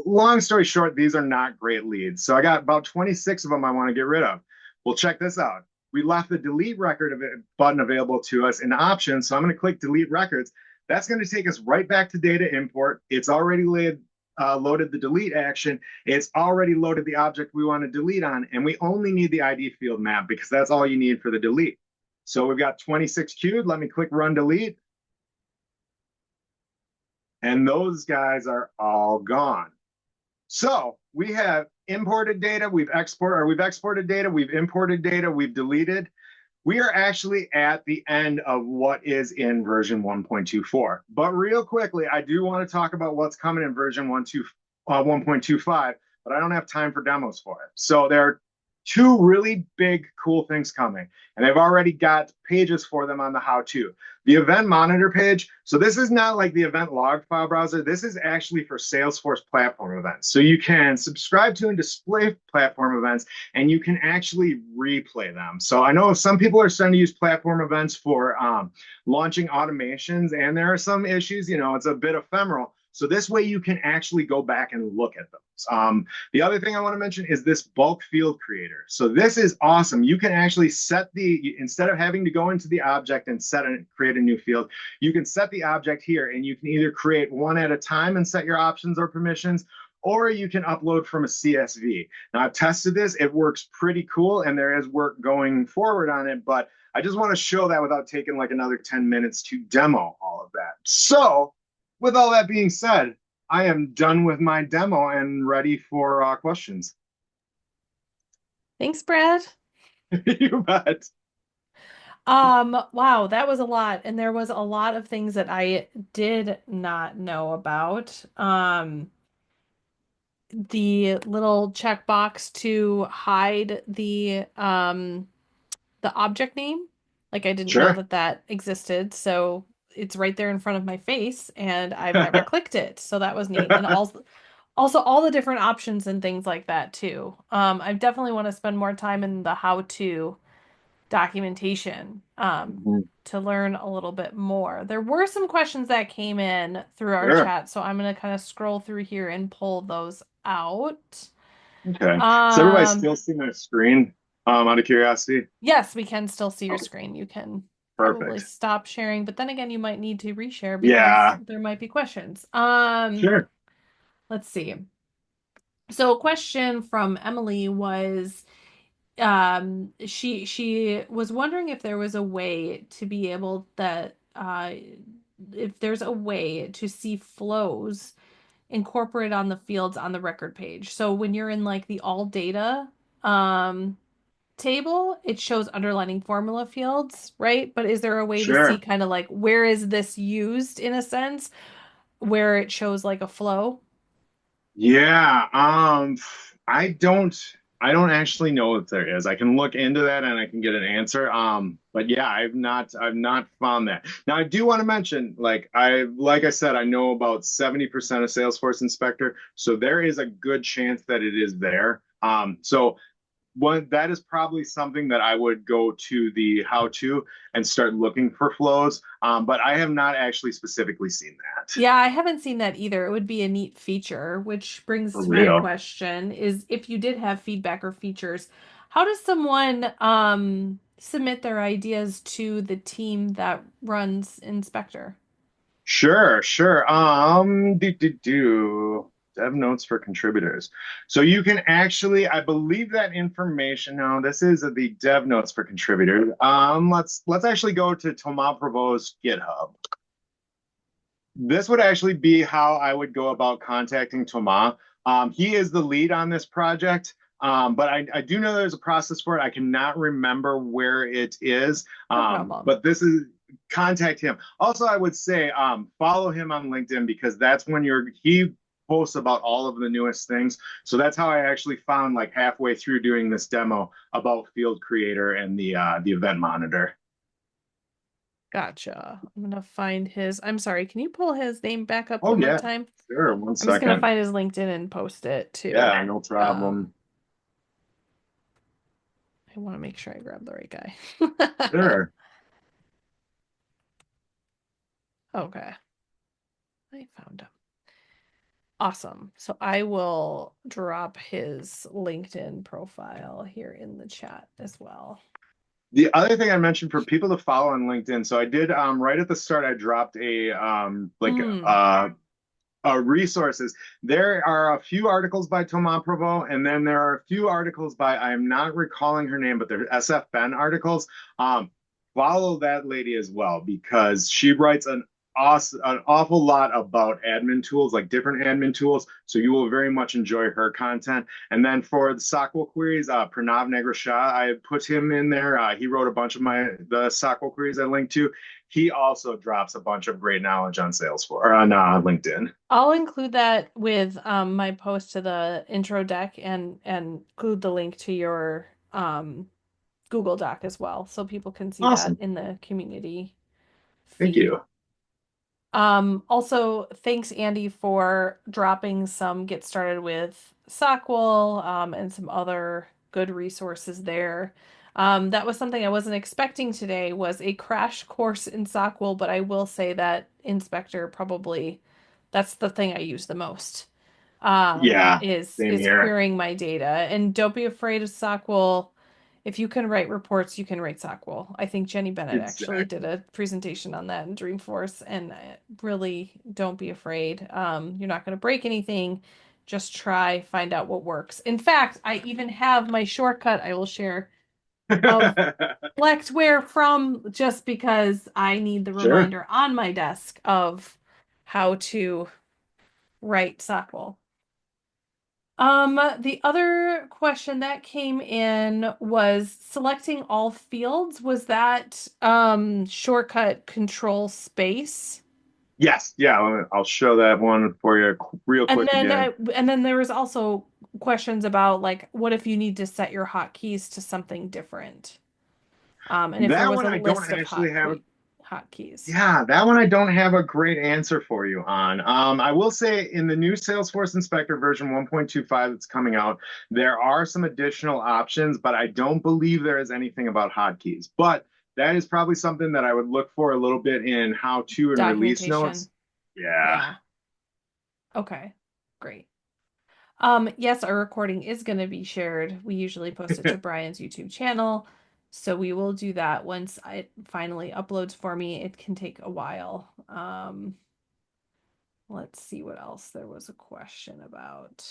long story short, these are not great leads. So I got about 26 of them I want to get rid of. Well, check this out. We left the delete record button available to us in options. So I'm going to click delete records. That's going to take us right back to data import. It's already loaded the delete action. It's already loaded the object we want to delete on, and we only need the ID field map because that's all you need for the delete. So we've got 26 queued. Let me click run delete. And those guys are all gone. So we have imported data, we've exported data, we've imported data, we've deleted. We are actually at the end of what is in version 1.24. But real quickly, I do want to talk about what's coming in version 1.25, but I don't have time for demos for it. So there are 2 really big, cool things coming, and I've already got pages for them on the how-to. The event monitor page, so this is not like the event log file browser. This is actually for Salesforce platform events. So you can subscribe to and display platform events, and you can actually replay them. So I know some people are starting to use platform events for launching automations, and there are some issues, it's a bit ephemeral. So this way you can actually go back and look at those. The other thing I want to mention is this bulk field creator. So this is awesome. You can actually set instead of having to go into the object and create a new field, you can set the object here, and you can either create one at a time and set your options or permissions, or you can upload from a CSV. Now I've tested this, it works pretty cool, and there is work going forward on it, but I just want to show that without taking like another 10 minutes to demo all of that. So with all that being said, I am done with my demo and ready for questions. Thanks, Brad. You bet. Wow, that was a lot, and there was a lot of things that I did not know about. The little checkbox to hide the object name. Like I didn't know Sure. that that existed, so it's right there in front of my face, and I've never clicked it, so that was neat. And also all the different options and things like that too. I definitely want to spend more time in the how-to documentation Mhm. to learn a little bit more. There were some questions that came in through our Sure. chat, so I'm gonna kind of scroll through here and pull those out. Okay. Does everybody Um, still see my screen? Out of curiosity. yes, we can still see your Okay. screen. You can probably Perfect. stop sharing, but then again, you might need to reshare because Yeah. there might be questions. Sure. Let's see. So a question from Emily was she was wondering if there was a way to be able that if there's a way to see flows incorporated on the fields on the record page. So when you're in like the all data um table, it shows underlining formula fields, right? But is there a way to see Sure. kind of like where is this used in a sense where it shows like a flow? Yeah. I don't actually know if there is. I can look into that and I can get an answer. But yeah, I've not found that. Now I do want to mention, like I said, I know about 70% of Salesforce Inspector, so there is a good chance that it is there. So one that is probably something that I would go to the how to and start looking for flows. But I have not actually specifically seen that. Yeah, I haven't seen that either. It would be a neat feature, which brings For to my real. question is if you did have feedback or features, how does someone submit their ideas to the team that runs Inspector? Sure, sure. Dev notes for contributors. So you can actually, I believe that information. No, this is the dev notes for contributors. Let's actually go to Thomas Provost's GitHub. This would actually be how I would go about contacting Thomas. He is the lead on this project. But I do know there's a process for it. I cannot remember where it is. No problem. But this is contact him. Also, I would say follow him on LinkedIn because that's when he posts about all of the newest things. So that's how I actually found like halfway through doing this demo about Field Creator and the event monitor. Gotcha. I'm gonna find his. I'm sorry, can you pull his name back up Oh one more yeah, time? sure. One I'm just gonna second. find his LinkedIn and post it too. Yeah, no Um, problem. I want to make sure I grab the right guy. Sure. Okay, I found him. Awesome. So I will drop his LinkedIn profile here in the chat as well. The other thing I mentioned for people to follow on LinkedIn. So I did right at the start. I dropped Mm, resources. There are a few articles by Thomas Provost, and then there are a few articles by I'm not recalling her name, but they're SFN articles. Follow that lady as well because she writes an awful lot about admin tools, like different admin tools. So you will very much enjoy her content. And then for the SOQL queries, Pranav Nagrashah, I put him in there. He wrote a bunch of the SOQL queries I linked to. He also drops a bunch of great knowledge on Salesforce or on LinkedIn. I'll include that with my post to the intro deck and include the link to your Google Doc as well, so people can see that Awesome. in the community Thank feed. you. Also, thanks, Andy, for dropping some Get Started with Sockwell, and some other good resources there. That was something I wasn't expecting today was a crash course in Sockwell, but I will say that Inspector probably that's the thing I use the most. Yeah, same Is here. querying my data. And don't be afraid of Sockwell. If you can write reports, you can write Sockwell. I think Jenny Bennett actually did Exactly. a presentation on that in Dreamforce, and really don't be afraid. You're not going to break anything. Just try, find out what works. In fact, I even have my shortcut I will share of select where from just because I need the Sure. reminder on my desk of how to write SQL. The other question that came in was selecting all fields. Was that shortcut control space? Yes, yeah, I'll show that one for you real quick again. And then there was also questions about like what if you need to set your hotkeys to something different? And if there That was one a I don't list of actually have. hotkeys. Yeah, that one I don't have a great answer for you on. I will say in the new Salesforce Inspector version 1.25 that's coming out, there are some additional options, but I don't believe there is anything about hotkeys. But that is probably something that I would look for a little bit in how to and release Documentation. notes. Yeah. Yeah. Okay. Great. Yes, our recording is going to be shared. We usually post it to Brian's YouTube channel. So we will do that once it finally uploads for me. It can take a while. Let's see what else there was a question about.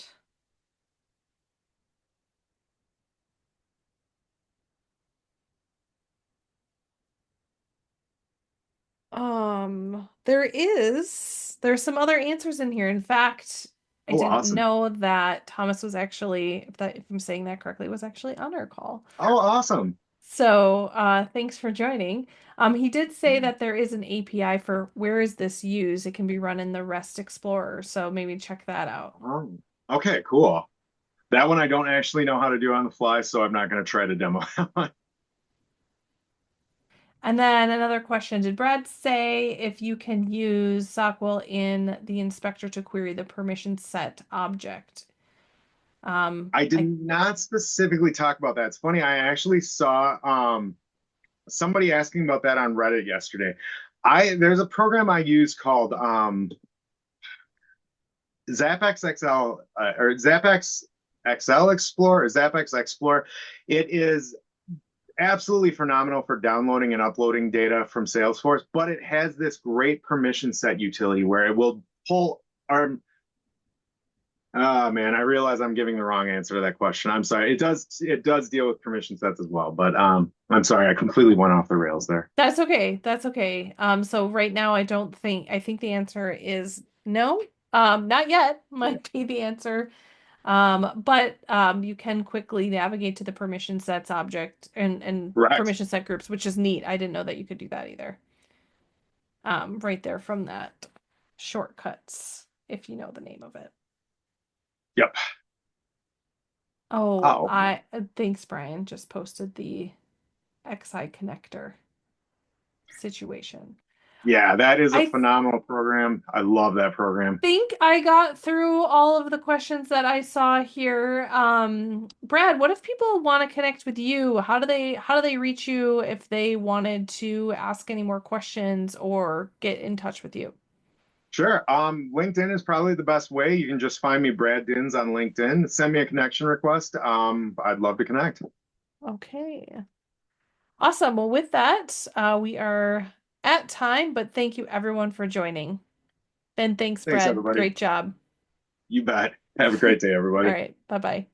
There's some other answers in here. In fact, I Oh, didn't awesome. know that Thomas was actually, if I'm saying that correctly, was actually on our call. Oh, awesome. So, thanks for joining. He did say that there is an API for where is this used? It can be run in the REST Explorer, so maybe check that out. Oh, okay, cool. That one I don't actually know how to do on the fly, so I'm not going to try to demo that one. And then another question, did Brad say if you can use SOQL in the inspector to query the permission set object? I did I not specifically talk about that. It's funny, I actually saw somebody asking about that on Reddit yesterday. There's a program I use called Zapex XL or Zapex XL Explorer or Zapex Explorer. It is absolutely phenomenal for downloading and uploading data from Salesforce, but it has this great permission set utility where it will pull our. Oh man, I realize I'm giving the wrong answer to that question. I'm sorry. It does deal with permission sets as well, but I'm sorry, I completely went off the rails there. That's okay. That's okay. So right now I think the answer is no. Not yet might be the answer. But you can quickly navigate to the permission sets object and Correct. permission set groups, which is neat. I didn't know that you could do that either. Right there from that shortcuts, if you know the name of it. Yep. Oh, Oh, I thanks, Brian. Just posted the XI connector situation. yeah, that is a I phenomenal program. I love that program. think I got through all of the questions that I saw here. Brad, what if people want to connect with you? How do they reach you if they wanted to ask any more questions or get in touch with you? Sure. LinkedIn is probably the best way. You can just find me, Brad Dins, on LinkedIn. Send me a connection request. I'd love to connect. Okay. Awesome. Well, with that, we are at time, but thank you everyone for joining. Ben, thanks, Thanks, Brad. everybody. Great job. You bet. Have a great day, All everybody. right. Bye-bye.